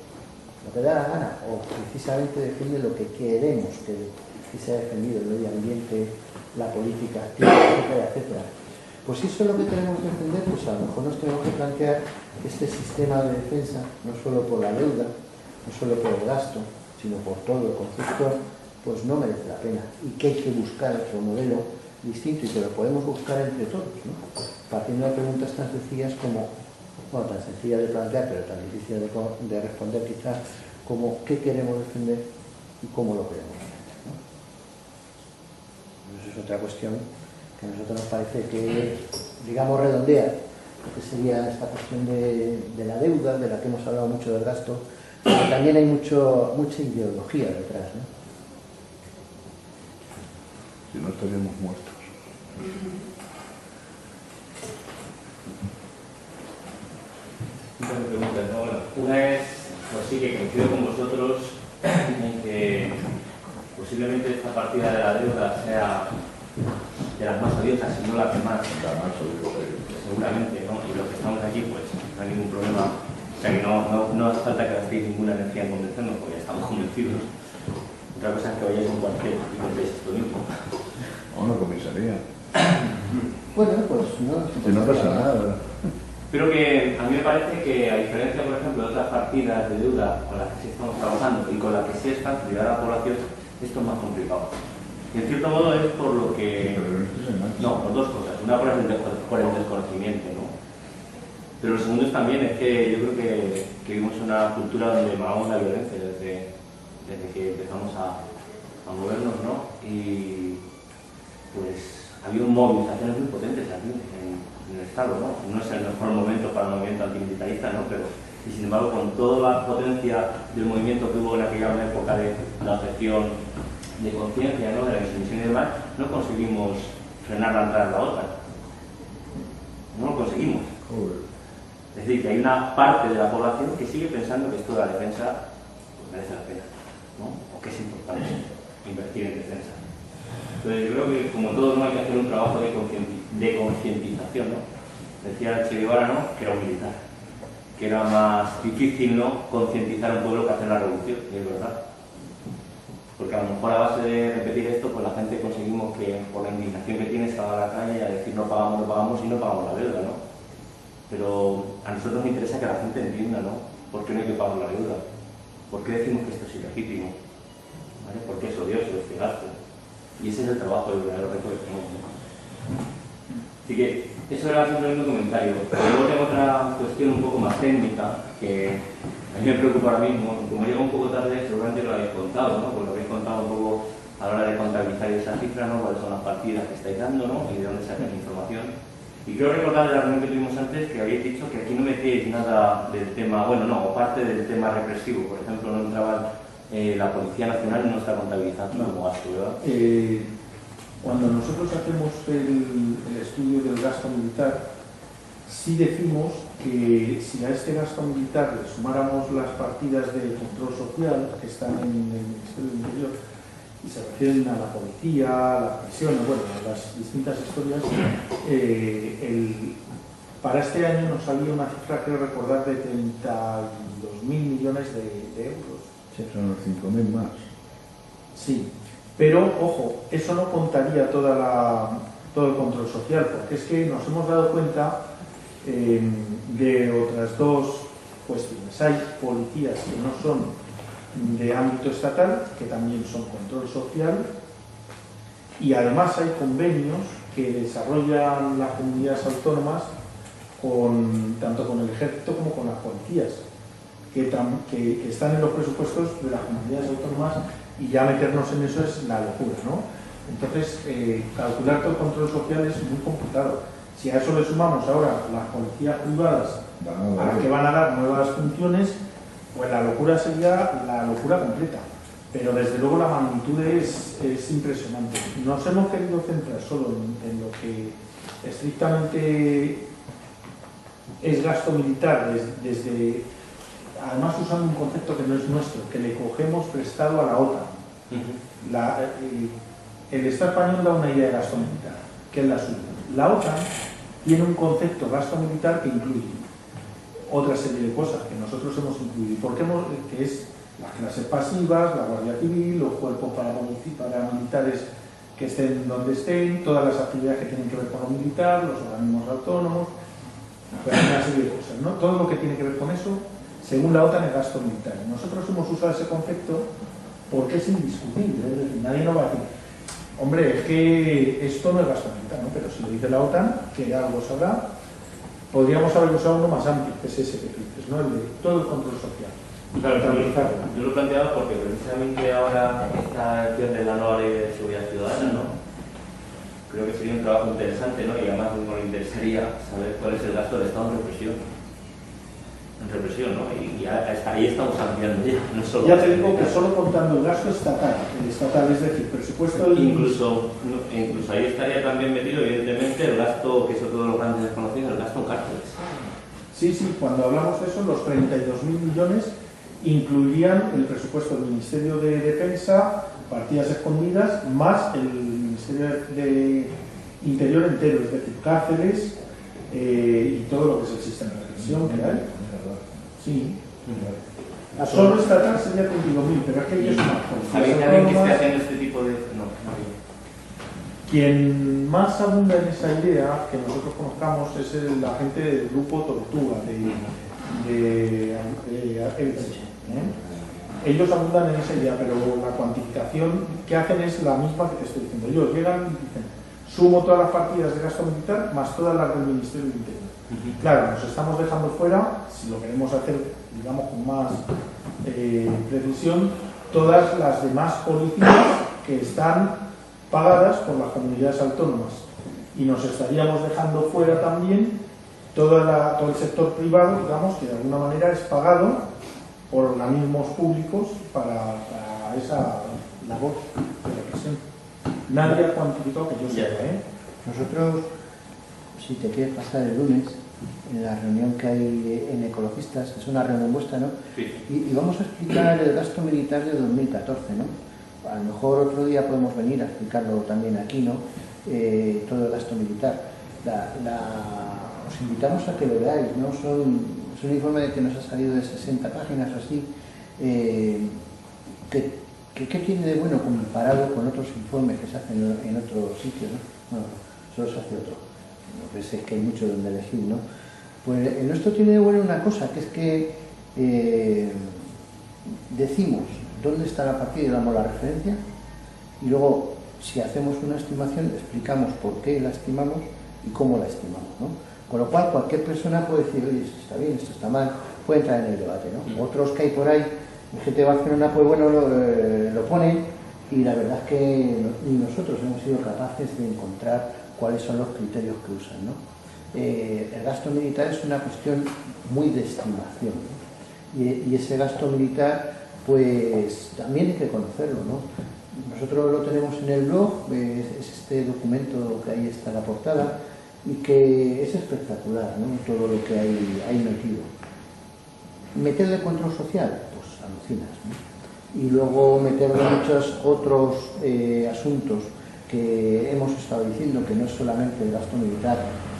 Lo que da la gana. O precisamente defienden lo que queremos que sea defendido, el medio ambiente, la política activa, etcétera, etcétera. Pues si eso es lo que tenemos que defender, pues a lo mejor nos tenemos que plantear que este sistema de defensa, no solo por la deuda, no solo por el gasto, sino por todo el concepto, pues no merece la pena y que hay que buscar otro modelo distinto y que lo podemos buscar entre todos, ¿no? Partiendo de preguntas tan sencillas como, bueno, tan sencillas de plantear, pero tan difíciles de responder quizás, como qué queremos defender y cómo lo queremos defender, ¿no? Eso es otra cuestión que a nosotros nos parece que, digamos, redondea lo que sería esta cuestión de la deuda, de la que hemos hablado mucho del gasto, pero también hay mucha ideología detrás, ¿no? Si no estaríamos muertos. Un par de preguntas, ¿no? Bueno, una es, pues sí que coincido con vosotros en que posiblemente esta partida de la deuda sea de las más odiosas, si no la que más. Seguramente, ¿no? Y los que estamos aquí, pues no hay ningún problema. O sea que no hace falta que gastéis ninguna energía en convencernos, porque ya estamos convencidos. Otra cosa es que vayáis a un cuartel y compréis esto mismo. O una comisaría. Bueno, pues no. Si no pasa nada. Pero que a mí me parece que, a diferencia, por ejemplo, de otras partidas de deuda con las que sí estamos trabajando y con las que sí están ayudar a la población, esto es más complicado. Y en cierto modo es por lo que... No, por dos cosas. Una por el desconocimiento, ¿no? Pero lo segundo es también es que yo creo que vivimos en una cultura donde amamos la violencia desde que empezamos a movernos, ¿no? Y pues ha habido movilizaciones muy potentes aquí en el Estado, ¿no? No es el mejor momento para el movimiento antimilitarista, ¿no? Pero, y sin embargo, con toda la potencia del movimiento que hubo en aquella época de la objeción de conciencia, ¿no? De la insumisión y demás, no conseguimos frenar la entrada de la OTAN. No lo conseguimos. Es decir, que hay una parte de la población que sigue pensando que esto de la defensa pues, merece la pena, ¿no? O que es importante invertir en defensa. Entonces yo creo que como todo no hay que hacer un trabajo de concientización, ¿no? Decía Che Guevara, ¿no? Que era un militar, que era más difícil, ¿no? Concientizar a un pueblo que hacer la revolución, y es verdad. Porque a lo mejor a base de repetir esto, pues la gente conseguimos que por la indignación que tiene salga a la calle a decir no pagamos y no pagamos la deuda, ¿no? Pero a nosotros nos interesa que la gente entienda, ¿no? ¿Por qué no hay que pagar la deuda? ¿Por qué decimos que esto es ilegítimo? ¿Vale? ¿Por qué es odioso este gasto? Y ese es el trabajo del verdadero reto que tenemos, ¿no? Así que eso era simplemente un comentario. Pero luego tengo otra cuestión un poco más técnica que a mí me preocupa ahora mismo. Como llega un poco tarde, seguramente lo habéis contado, ¿no? Pues lo habéis contado un poco a la hora de contabilizar esa cifra, ¿no? Cuáles son las partidas que estáis dando, ¿no? Y de dónde sacáis información. Y quiero recordar de la reunión que tuvimos antes que habéis dicho que aquí no metéis nada del tema, bueno, no, o parte del tema represivo. Por ejemplo, no entraba la Policía Nacional, no está contabilizando como gasto, ¿verdad? Cuando nosotros hacemos el estudio del gasto militar, sí decimos que si a este gasto militar le sumáramos las partidas de control social que están en el Ministerio del Interior y se refieren a la policía, a las prisiones, bueno, a las distintas historias, para este año nos salía una cifra, creo recordar, de 32.000 millones de euros. Sí, son los 5.000 más. Sí, pero ojo, eso no contaría todo el control social, porque es que nos hemos dado cuenta de otras dos cuestiones. Hay policías que no son de ámbito estatal, que también son control social, y además hay convenios que desarrollan las comunidades autónomas tanto con el ejército como con las policías, que están en los presupuestos de las comunidades autónomas, y ya meternos en eso es la locura, ¿no? Entonces, calcular todo el control social es muy complicado. Si a eso le sumamos ahora las policías privadas a las que van a dar nuevas funciones, pues la locura sería la locura completa. Pero desde luego la magnitud es impresionante. Nos hemos querido centrar solo en lo que estrictamente es gasto militar, además usando un concepto que no es nuestro, que le cogemos prestado a la OTAN. El Estado español da una idea de gasto militar, que es la suya. La OTAN tiene un concepto gasto militar que incluye otra serie de cosas que nosotros hemos incluido, que es las clases pasivas, la Guardia Civil, los cuerpos paramilitares que estén donde estén, todas las actividades que tienen que ver con lo militar, los organismos autónomos, una serie de cosas, ¿no? Todo lo que tiene que ver con eso, según la OTAN, es gasto militar. Nosotros hemos usado ese concepto porque es indiscutible, es decir, nadie nos va a decir, hombre, es que esto no es gasto militar, ¿no? Pero si lo dice la OTAN, que algo sabrá, podríamos haber usado uno más amplio, que es ese que dices, ¿no? El de todo el control social. Claro, yo lo he planteado porque precisamente ahora esta acción de la nueva ley de seguridad ciudadana, ¿no? Creo que sería un trabajo interesante, ¿no? Y además nos interesaría saber cuál es el gasto del Estado en represión. ¿No? Y hasta ahí estamos ampliando ya, no solo. Ya te digo que solo contando el gasto estatal, es decir, presupuesto del... Incluso ahí estaría también metido, evidentemente, el gasto, que eso todos los grandes desconocidos, el gasto en cárceles. Sí, cuando hablamos de eso, los 32.000 millones incluirían el presupuesto del Ministerio de Defensa, partidas escondidas, más el Ministerio de Interior entero, es decir, cárceles y todo lo que es el sistema de represión que hay. Sí. Solo estatal sería 32.000, pero es que ellos más. ¿Habéis alguien que esté haciendo este tipo de...? No. Quien más abunda en esa idea que nosotros conozcamos es la gente del grupo Tortuga, de Elche. Ellos abundan en esa idea, pero la cuantificación que hacen es la misma que te estoy diciendo. Ellos llegan y dicen, sumo todas las partidas de gasto militar más todas las del Ministerio del Interior. Claro, nos estamos dejando fuera, si lo queremos hacer, digamos, con más precisión, todas las demás policías que están pagadas por las comunidades autónomas. Y nos estaríamos dejando fuera también todo el sector privado, digamos, que de alguna manera es pagado por organismos públicos para esa labor de represión. Nadie ha cuantificado que yo sepa, Nosotros, si te quieres pasar el lunes, en la reunión que hay en Ecologistas, que es una reunión vuestra, ¿no? Sí. Y vamos a explicar el gasto militar de 2014, ¿no? A lo mejor otro día podemos venir a explicarlo también aquí, ¿no? Todo el gasto militar. Os invitamos a que lo veáis, ¿no? Es un informe que nos ha salido de 60 páginas o así, ¿qué tiene de bueno comparado con otros informes que se hacen en otros sitios, ¿no? Bueno, solo se hace otro. Pues es que hay mucho donde elegir, ¿no? Pues el nuestro tiene de bueno una cosa, que es que decimos dónde está la partida y damos la referencia, y luego, si hacemos una estimación, explicamos por qué la estimamos y cómo la estimamos, ¿no? Con lo cual, cualquier persona puede decir, oye, esto está bien, esto está mal, puede entrar en el debate, ¿no? Otros que hay por ahí, gente de Barcelona, pues bueno, lo ponen, y la verdad es que ni nosotros hemos sido capaces de encontrar cuáles son los criterios que usan, ¿no? el gasto militar es una cuestión muy de estimación, ¿no? Y ese gasto militar, pues también hay que conocerlo, ¿no? Nosotros lo tenemos en el blog, es este documento que ahí está en la portada y que es espectacular, ¿no? Todo lo que hay metido. Meterle control social, pues alucinas, ¿no? Y luego meterle muchos otros asuntos que hemos estado diciendo, que no es solamente el gasto militar,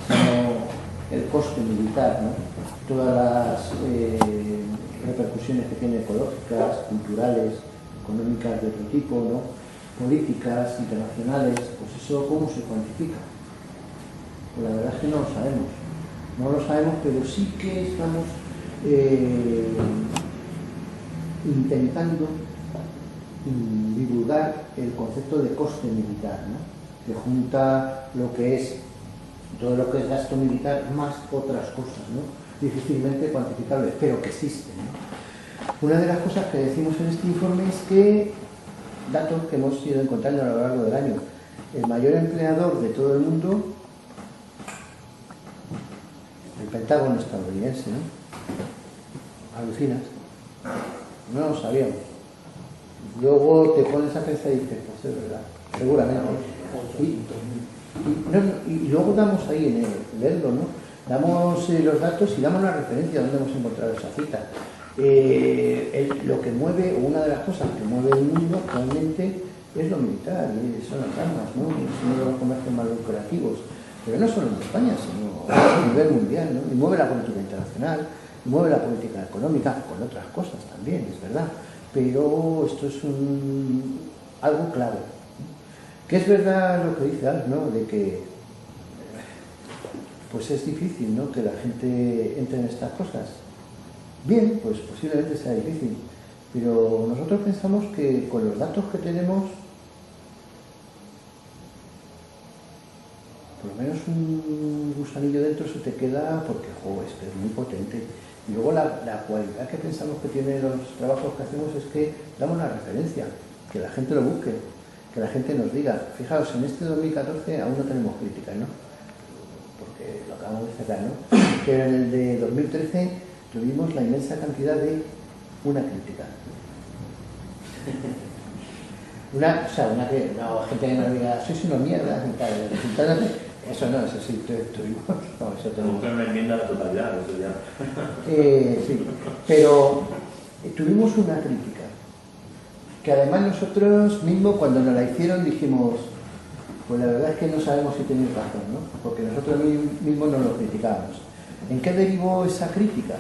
sino el coste militar, ¿no? Todas las repercusiones que tiene ecológicas, culturales, económicas de otro tipo, ¿no? Políticas, internacionales, pues eso ¿cómo se cuantifica? Pues la verdad es que no lo sabemos. No lo sabemos, pero sí que estamos intentando divulgar el concepto de coste militar, ¿no? Que junta lo que es todo lo que es gasto militar más otras cosas, ¿no? Difícilmente cuantificables, pero que existen, ¿no? Una de las cosas que decimos en este informe es que datos que hemos ido encontrando a lo largo del año, el mayor empleador de todo el mundo, el Pentágono estadounidense, ¿no? Alucinas, no lo sabíamos. Luego te pones a pensar y dices, pues es verdad, seguramente. Y luego damos ahí en el leerlo, ¿no? Damos los datos y damos la referencia donde hemos encontrado esa cita. Lo que mueve, o una de las cosas que mueve el mundo actualmente es lo militar, son las armas, ¿no? Es uno de los comercios más lucrativos, pero no solo en España, sino a nivel mundial, ¿no? Y mueve la política internacional, mueve la política económica, con otras cosas también, es verdad, pero esto es algo clave. Que es verdad lo que dice Al, ¿no? De que pues es difícil, ¿no? Que la gente entre en estas cosas. Bien, pues posiblemente sea difícil, pero nosotros pensamos que con los datos que tenemos, por lo menos un gusanillo dentro se te queda porque, es que es muy potente. Y luego la cualidad que pensamos que tienen los trabajos que hacemos es que damos la referencia, que la gente lo busque, que la gente nos diga. Fijaos, en este 2014 aún no tenemos crítica, ¿no? Porque lo acabamos de cerrar, ¿no? Pero en el de 2013 tuvimos la inmensa cantidad de una crítica. Una que no, gente que nos diga, sois una mierda y tal, eso no, eso sí, tuvimos. No, eso tenemos una enmienda a la totalidad, eso ya. Sí, pero tuvimos una crítica, que además nosotros mismos cuando nos la hicieron dijimos, pues la verdad es que no sabemos si tenéis razón, ¿no? Porque nosotros mismos nos lo criticábamos. ¿En qué derivó esa crítica?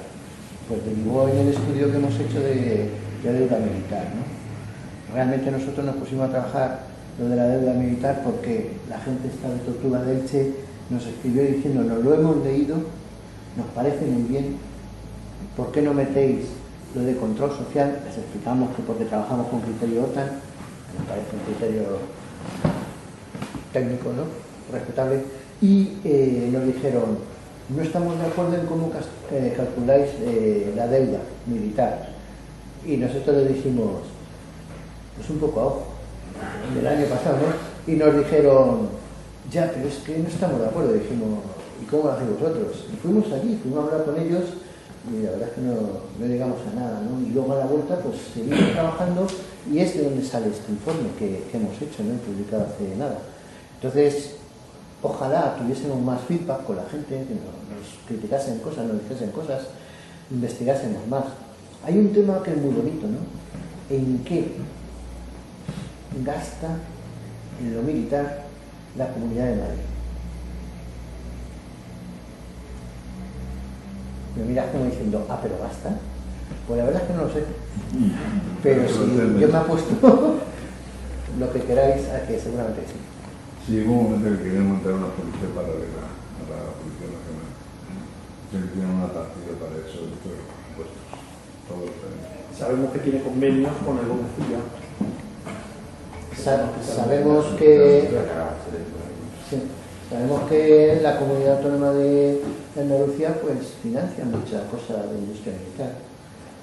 Pues derivó en el estudio que hemos hecho de deuda militar, ¿no? Realmente nosotros nos pusimos a trabajar lo de la deuda militar porque la gente esta de Tortuga de Elche nos escribió diciendo, nos lo hemos leído, nos parece muy bien, ¿por qué no metéis lo de control social? Les explicamos que porque trabajamos con criterio OTAN, que nos parece un criterio técnico, ¿no? Respetable, y nos dijeron, no estamos de acuerdo en cómo calculáis la deuda militar. Y nosotros le dijimos, pues un poco a ojo, del año pasado, ¿no? Y nos dijeron, ya, pero es que no estamos de acuerdo. Dijimos, ¿y cómo lo hacéis vosotros? Y fuimos allí, fuimos a hablar con ellos y la verdad es que no llegamos a nada, ¿no? Y luego a la vuelta, pues seguimos trabajando y es de donde sale este informe que hemos hecho, ¿no? Publicado hace nada. Entonces, ojalá tuviésemos más feedback con la gente, que nos criticasen cosas, nos dijesen cosas, investigásemos más. Hay un tema que es muy bonito, ¿no? ¿En qué gasta en lo militar la Comunidad de Madrid? Me miras como diciendo, pero gasta. Pues la verdad es que no lo sé. Pero si yo me apuesto lo que queráis a que seguramente sí. Sí, hubo un momento que querían montar una policía paralela a la Policía Nacional. Se hicieron una partida para eso, de todos los presupuestos. Todos los años. Sabemos que tiene convenios con el Bonecilla. Sabemos que sabemos que la Comunidad Autónoma de Andalucía pues financia muchas cosas de industria militar.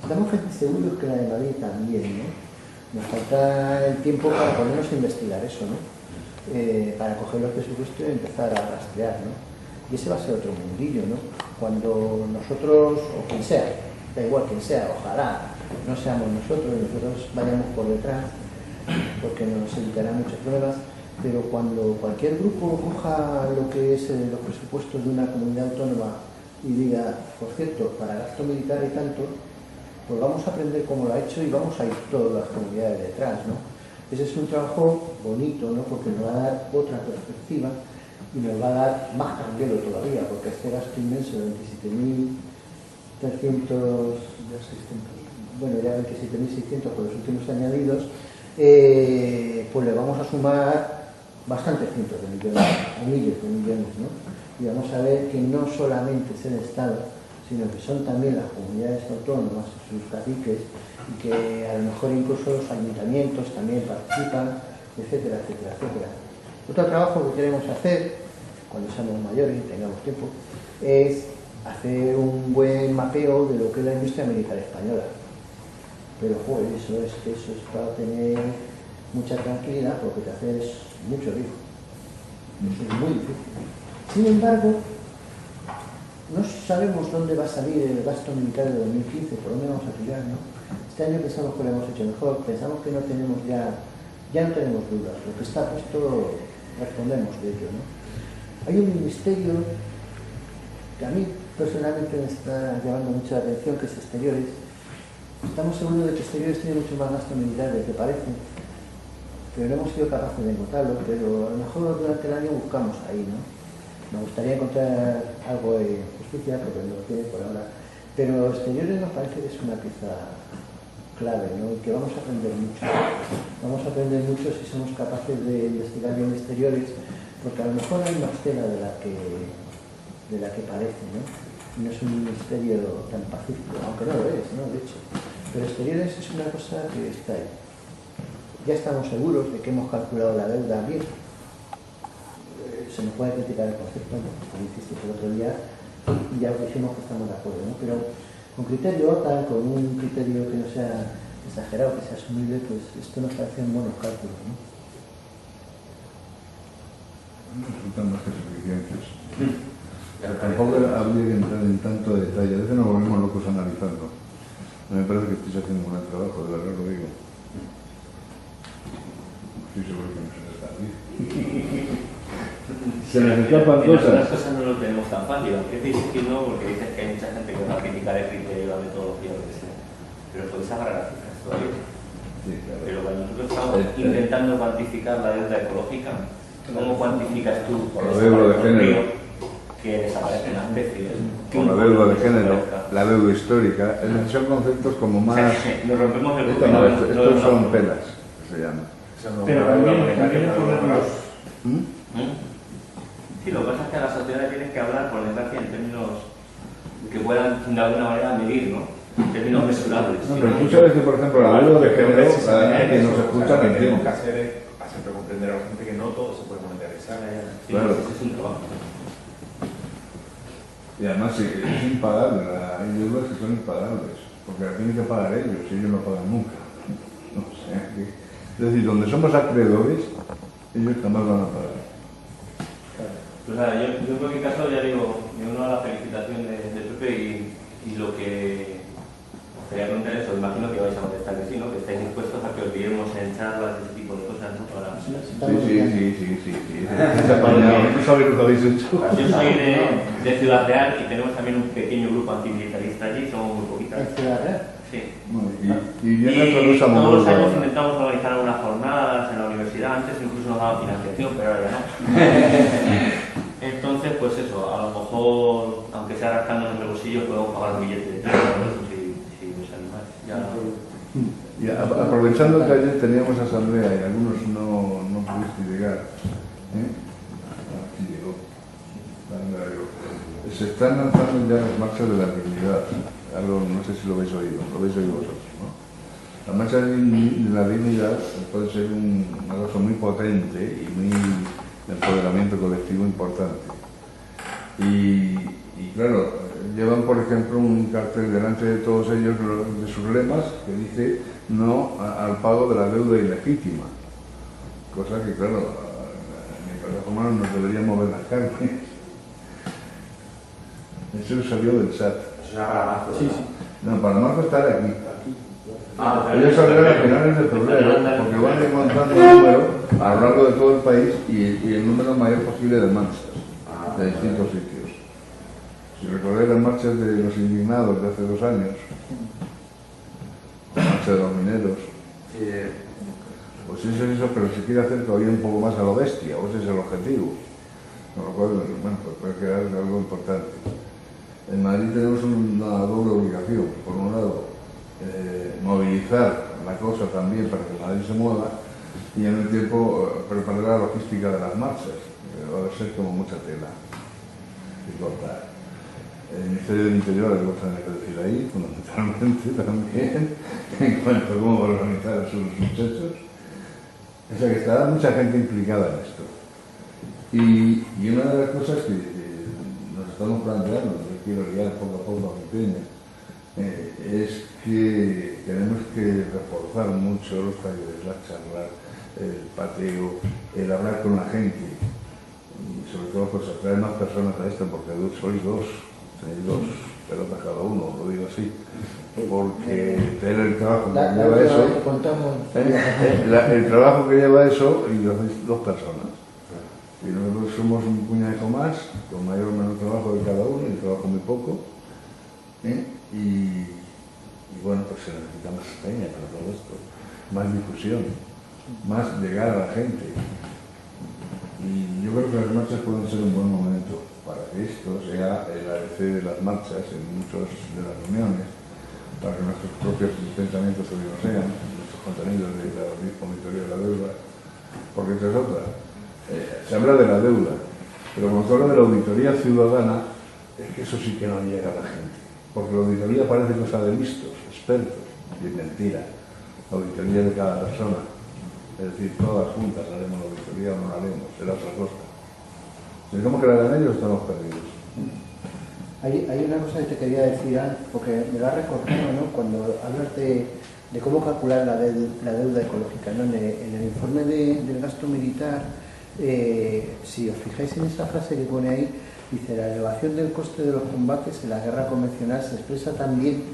Estamos casi seguros que la de Madrid también, ¿no? Nos falta el tiempo para ponernos a investigar eso, ¿no? Para coger los presupuestos y empezar a rastrear, ¿no? Y ese va a ser otro mundillo, ¿no? Cuando nosotros, o quien sea, da igual quien sea, ojalá no seamos nosotros vayamos por detrás, porque nos evitará muchos problemas, pero cuando cualquier grupo coja lo que es los presupuestos de una comunidad autónoma y diga, por cierto, para gasto militar y tanto, pues vamos a aprender cómo lo ha hecho y vamos a ir todas las comunidades detrás, ¿no? Ese es un trabajo bonito, ¿no? Porque nos va a dar otra perspectiva y nos va a dar más candelo todavía, porque este gasto inmenso de 27.300, bueno, ya 27.600 por los últimos añadidos, pues le vamos a sumar bastantes cientos de millones, o miles de millones, ¿no? Y vamos a ver que no solamente es el Estado, sino que son también las comunidades autónomas, sus caciques, y que a lo mejor incluso los ayuntamientos también participan, etcétera, etcétera, etcétera. Otro trabajo que queremos hacer, cuando seamos mayores y tengamos tiempo, es hacer un buen mapeo de lo que es la industria militar española. Pero, joder, eso es para tener mucha tranquilidad, porque te haces mucho lío. Eso es muy difícil. Sin embargo, no sabemos dónde va a salir el gasto militar de 2015, por dónde vamos a tirar, ¿no? Este año pensamos que lo hemos hecho mejor, pensamos que no tenemos ya no tenemos dudas, lo que está puesto respondemos de ello, ¿no? Hay un ministerio que a mí personalmente me está llamando mucha atención, que es Exteriores. Estamos seguros de que Exteriores tiene mucho más gasto militar del que parece, pero no hemos sido capaces de encontrarlo, pero a lo mejor durante el año buscamos ahí, ¿no? Me gustaría encontrar algo de justicia, porque no lo tiene por ahora, pero Exteriores nos parece que es una pieza clave, ¿no? Y que vamos a aprender mucho. Vamos a aprender mucho si somos capaces de investigar bien Exteriores, porque a lo mejor hay más tela de la que parece, ¿no? Y no es un ministerio tan pacífico, aunque no lo es, ¿no? De hecho. Pero Exteriores es una cosa que está ahí. Ya estamos seguros de que hemos calculado la deuda bien. Se nos puede criticar el concepto, ¿no? Como hiciste el otro día, y ya dijimos que estamos de acuerdo, ¿no? Pero con criterio tal, con un criterio que no sea exagerado, que sea asumible, pues esto nos parecen buenos cálculos, ¿no? Resultan más que suficientes. Tampoco habría que entrar en tanto detalle. A veces nos volvemos locos analizando. Me parece que estáis haciendo un buen trabajo, de verdad lo digo. Estoy seguro que no se les está bien. Se nos escapan cosas. Las cosas no lo tenemos tan fácil, aunque dices que no, porque dices que hay mucha gente que va a criticar el criterio, la metodología, lo que sea. Pero podéis agarrar las cifras todavía. Sí, claro. Pero cuando nosotros estamos intentando cuantificar la deuda ecológica, ¿cómo cuantificas tú Por la deuda de género, que desaparecen las especies? por la deuda de género, la deuda histórica? Son conceptos como más... Nos rompemos el Esto no, estos son pelas, que se llama. Pero también ponerlos... Sí, lo que pasa es que a la sociedad tienes que hablar, por desgracia, en términos que puedan de alguna manera medir, ¿no? En términos mesurables. No, pero tú sabes que, por ejemplo, la deuda de género, a quien nos escucha, lo que no tenemos entiende. que hacer es siempre comprender a la gente que no todo se puede monetarizar. Sí, Claro. ese es un trabajo. Y además es impagable, hay deudas que son impagables, porque las tienen que pagar ellos, y ellos no pagan nunca. O sea, es decir, donde somos acreedores, ellos jamás van a pagar. Pues nada, yo en cualquier caso ya digo, me uno a la felicitación de Pepe y lo que os quería preguntar es, os imagino que vais a contestar que sí, ¿no? Que estáis dispuestos a que os guiemos en charlas y ese tipo de cosas, ¿no? Para... Sí. Ese apañado, no sabéis lo que habéis hecho. Yo soy de Ciudad Real y tenemos también un pequeño grupo antimilitarista allí, somos muy poquitas. ¿En Ciudad Real? Sí. Y viene otra cosa todos los años muy intentamos organizar algunas jornadas en la universidad, antes incluso nos daban financiación, pero ahora ya no. Entonces, pues eso, a lo mejor, aunque sea rascándonos en el bolsillo, podemos pagar un billete de tren, si nos animáis. Y aprovechando que ayer teníamos asamblea y algunos no pudiste llegar, aquí llegó, se están lanzando ya las marchas de la dignidad. Algo, no sé si lo habéis oído vosotros, ¿no? La marcha de la dignidad puede ser una cosa muy potente y muy de empoderamiento colectivo importante. Y claro, llevan por ejemplo un cartel delante de todos ellos de sus lemas que dice no al pago de la deuda ilegítima, cosa que claro, en mi plataforma nos debería mover la carne. Eso salió del SAT. Eso será para marzo. Sí, sí. No, para marzo estar aquí. Ah, Ellos saldrán a finales de febrero porque van a ir montando el número a lo largo de todo el país y el número mayor posible de marchas de distintos sitios. Si recordáis las marchas de los indignados de hace 2 años, la marcha de los mineros, pues eso es eso, pero se quiere hacer todavía un poco más a lo bestia, o ese es el objetivo. Con lo cual, bueno, pues puede quedar algo importante. En Madrid tenemos una doble obligación. Por un lado, movilizar la cosa también para que Madrid se mueva y en el tiempo preparar la logística de las marchas. Va a ser como mucha tela que cortar. El Ministerio del Interior hay cosas que decir ahí, fundamentalmente también, en cuanto a cómo organizar sus hechos. O sea que estará mucha gente implicada en esto. Y una de las cosas que nos estamos planteando, que quiero guiar poco a poco a mi peña, es que tenemos que reforzar mucho los talleres, la charla, el pateo, el hablar con la gente y sobre todo pues atraer más personas a esto porque sois dos pelotas cada uno, lo digo así, porque tener el trabajo que lleva eso, el trabajo que lleva eso y lo hacéis 2 personas. Y nosotros somos un puñadejo más, con mayor o menor trabajo de cada uno, y trabajo muy poco. Y bueno, pues se necesita más peña para todo esto, más difusión, más llegar a la gente. Y yo creo que las marchas pueden ser un buen momento para que esto sea el ABC de las marchas en muchas de las reuniones, para que nuestros propios pensamientos hoy no sean, nuestros contenidos de la auditoría de la deuda, porque esta es otra. Se habla de la deuda, pero cuando se habla de la auditoría ciudadana, es que eso sí que no llega a la gente. Porque la auditoría parece cosa de listos, expertos, y es mentira. La auditoría de cada persona. Es decir, todas juntas haremos la auditoría o no la haremos, será otra cosa. Si dejamos que la hagan ellos, estamos perdidos. Hay una cosa que te quería decir, porque me lo has recordado, ¿no? Cuando hablas de cómo calcular la deuda ecológica, ¿no? En el informe del gasto militar, si os fijáis en esa frase que pone ahí, dice: la elevación del coste de los combates en la guerra convencional se expresa también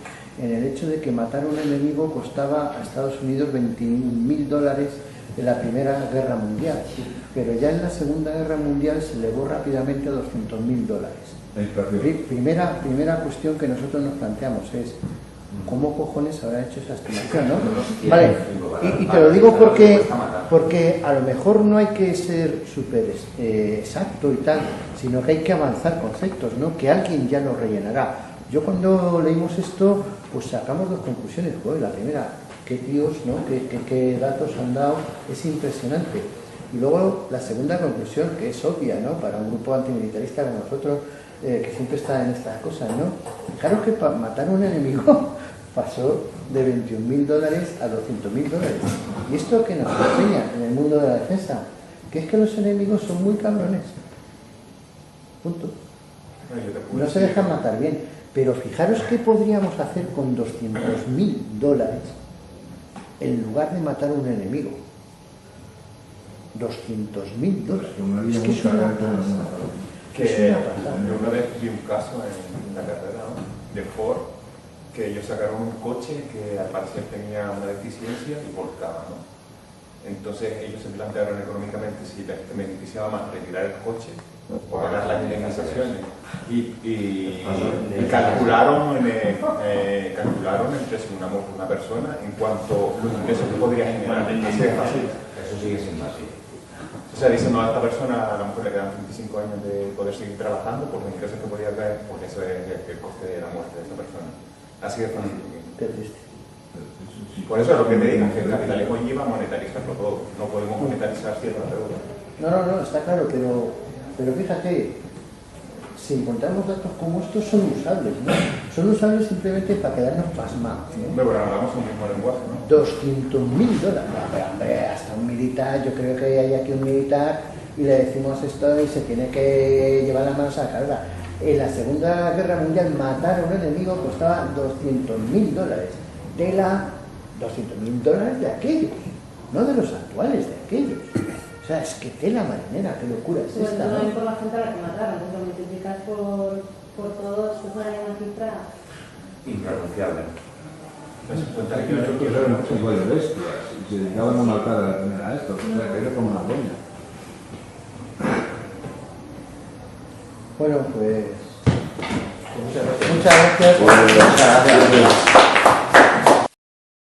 en el hecho de que matar a un enemigo costaba a Estados Unidos $21.000 en la Primera Guerra Mundial, pero ya en la Segunda Guerra Mundial se elevó rápidamente a $200.000. Primera cuestión que nosotros nos planteamos es: ¿cómo cojones habrá hecho esa estimación, no? Vale, y te lo digo porque a lo mejor no hay que ser súper exacto y tal, sino que hay que avanzar conceptos, ¿no? Que alguien ya lo rellenará. Yo cuando leímos esto, pues sacamos 2 conclusiones. Joder, la primera, qué tíos, ¿no? Qué datos han dado, es impresionante. Y luego la segunda conclusión, que es obvia, ¿no? Para un grupo antimilitarista como nosotros, que siempre está en estas cosas, ¿no? Claro que para matar a un enemigo pasó de $21.000 a $200.000. ¿Y esto qué nos enseña en el mundo de la defensa? Que es que los enemigos son muy cabrones. Punto. No se dejan matar bien. Pero fijaros qué podríamos hacer con $200.000 en lugar de matar a un enemigo. $200.000. Es que es una pasada. Yo una vez vi un caso en la carrera, ¿no?, de Ford, que ellos sacaron un coche que al parecer tenía una deficiencia y volcaba, ¿no? Entonces ellos se plantearon económicamente si les beneficiaba más retirar el coche o pagar las indemnizaciones y calcularon entre si una persona en cuanto a los ingresos que podría generar. Así de fácil. Eso sigue siendo así. O sea, dicen, no, a esta persona a lo mejor le quedan 25 años de poder seguir trabajando por los ingresos que podría traer, porque eso es el coste de la muerte de esta persona. Así de fácil. Qué triste. Por eso es lo que te digo, que el capitalismo lleva a monetarizarlo todo. No podemos monetarizar ciertas deudas. No, está claro, pero fíjate, si encontramos datos como estos son usables, ¿no? Son usables simplemente para quedarnos pasmados, ¿no? Pero hablamos un mismo lenguaje, ¿no? $200.000. Pero hombre, hasta un militar, yo creo que hay aquí un militar y le decimos esto y se tiene que llevar las manos a la cabeza. En la Segunda Guerra Mundial matar a un enemigo costaba $200.000. De la $200.000 de aquellos, no de los actuales, de aquellos. O sea, es que tela marinera, qué locura es esta, no ¿no? hay por la gente a la que mataron, entonces lo multiplicas por por todos que fuera una cifra Impronunciable. Pues cuenta que Nosotros éramos igual de bestias y se dedicaban a matar a esto, o sea, que era como una coña. Bueno, pues muchas gracias. Muchas gracias.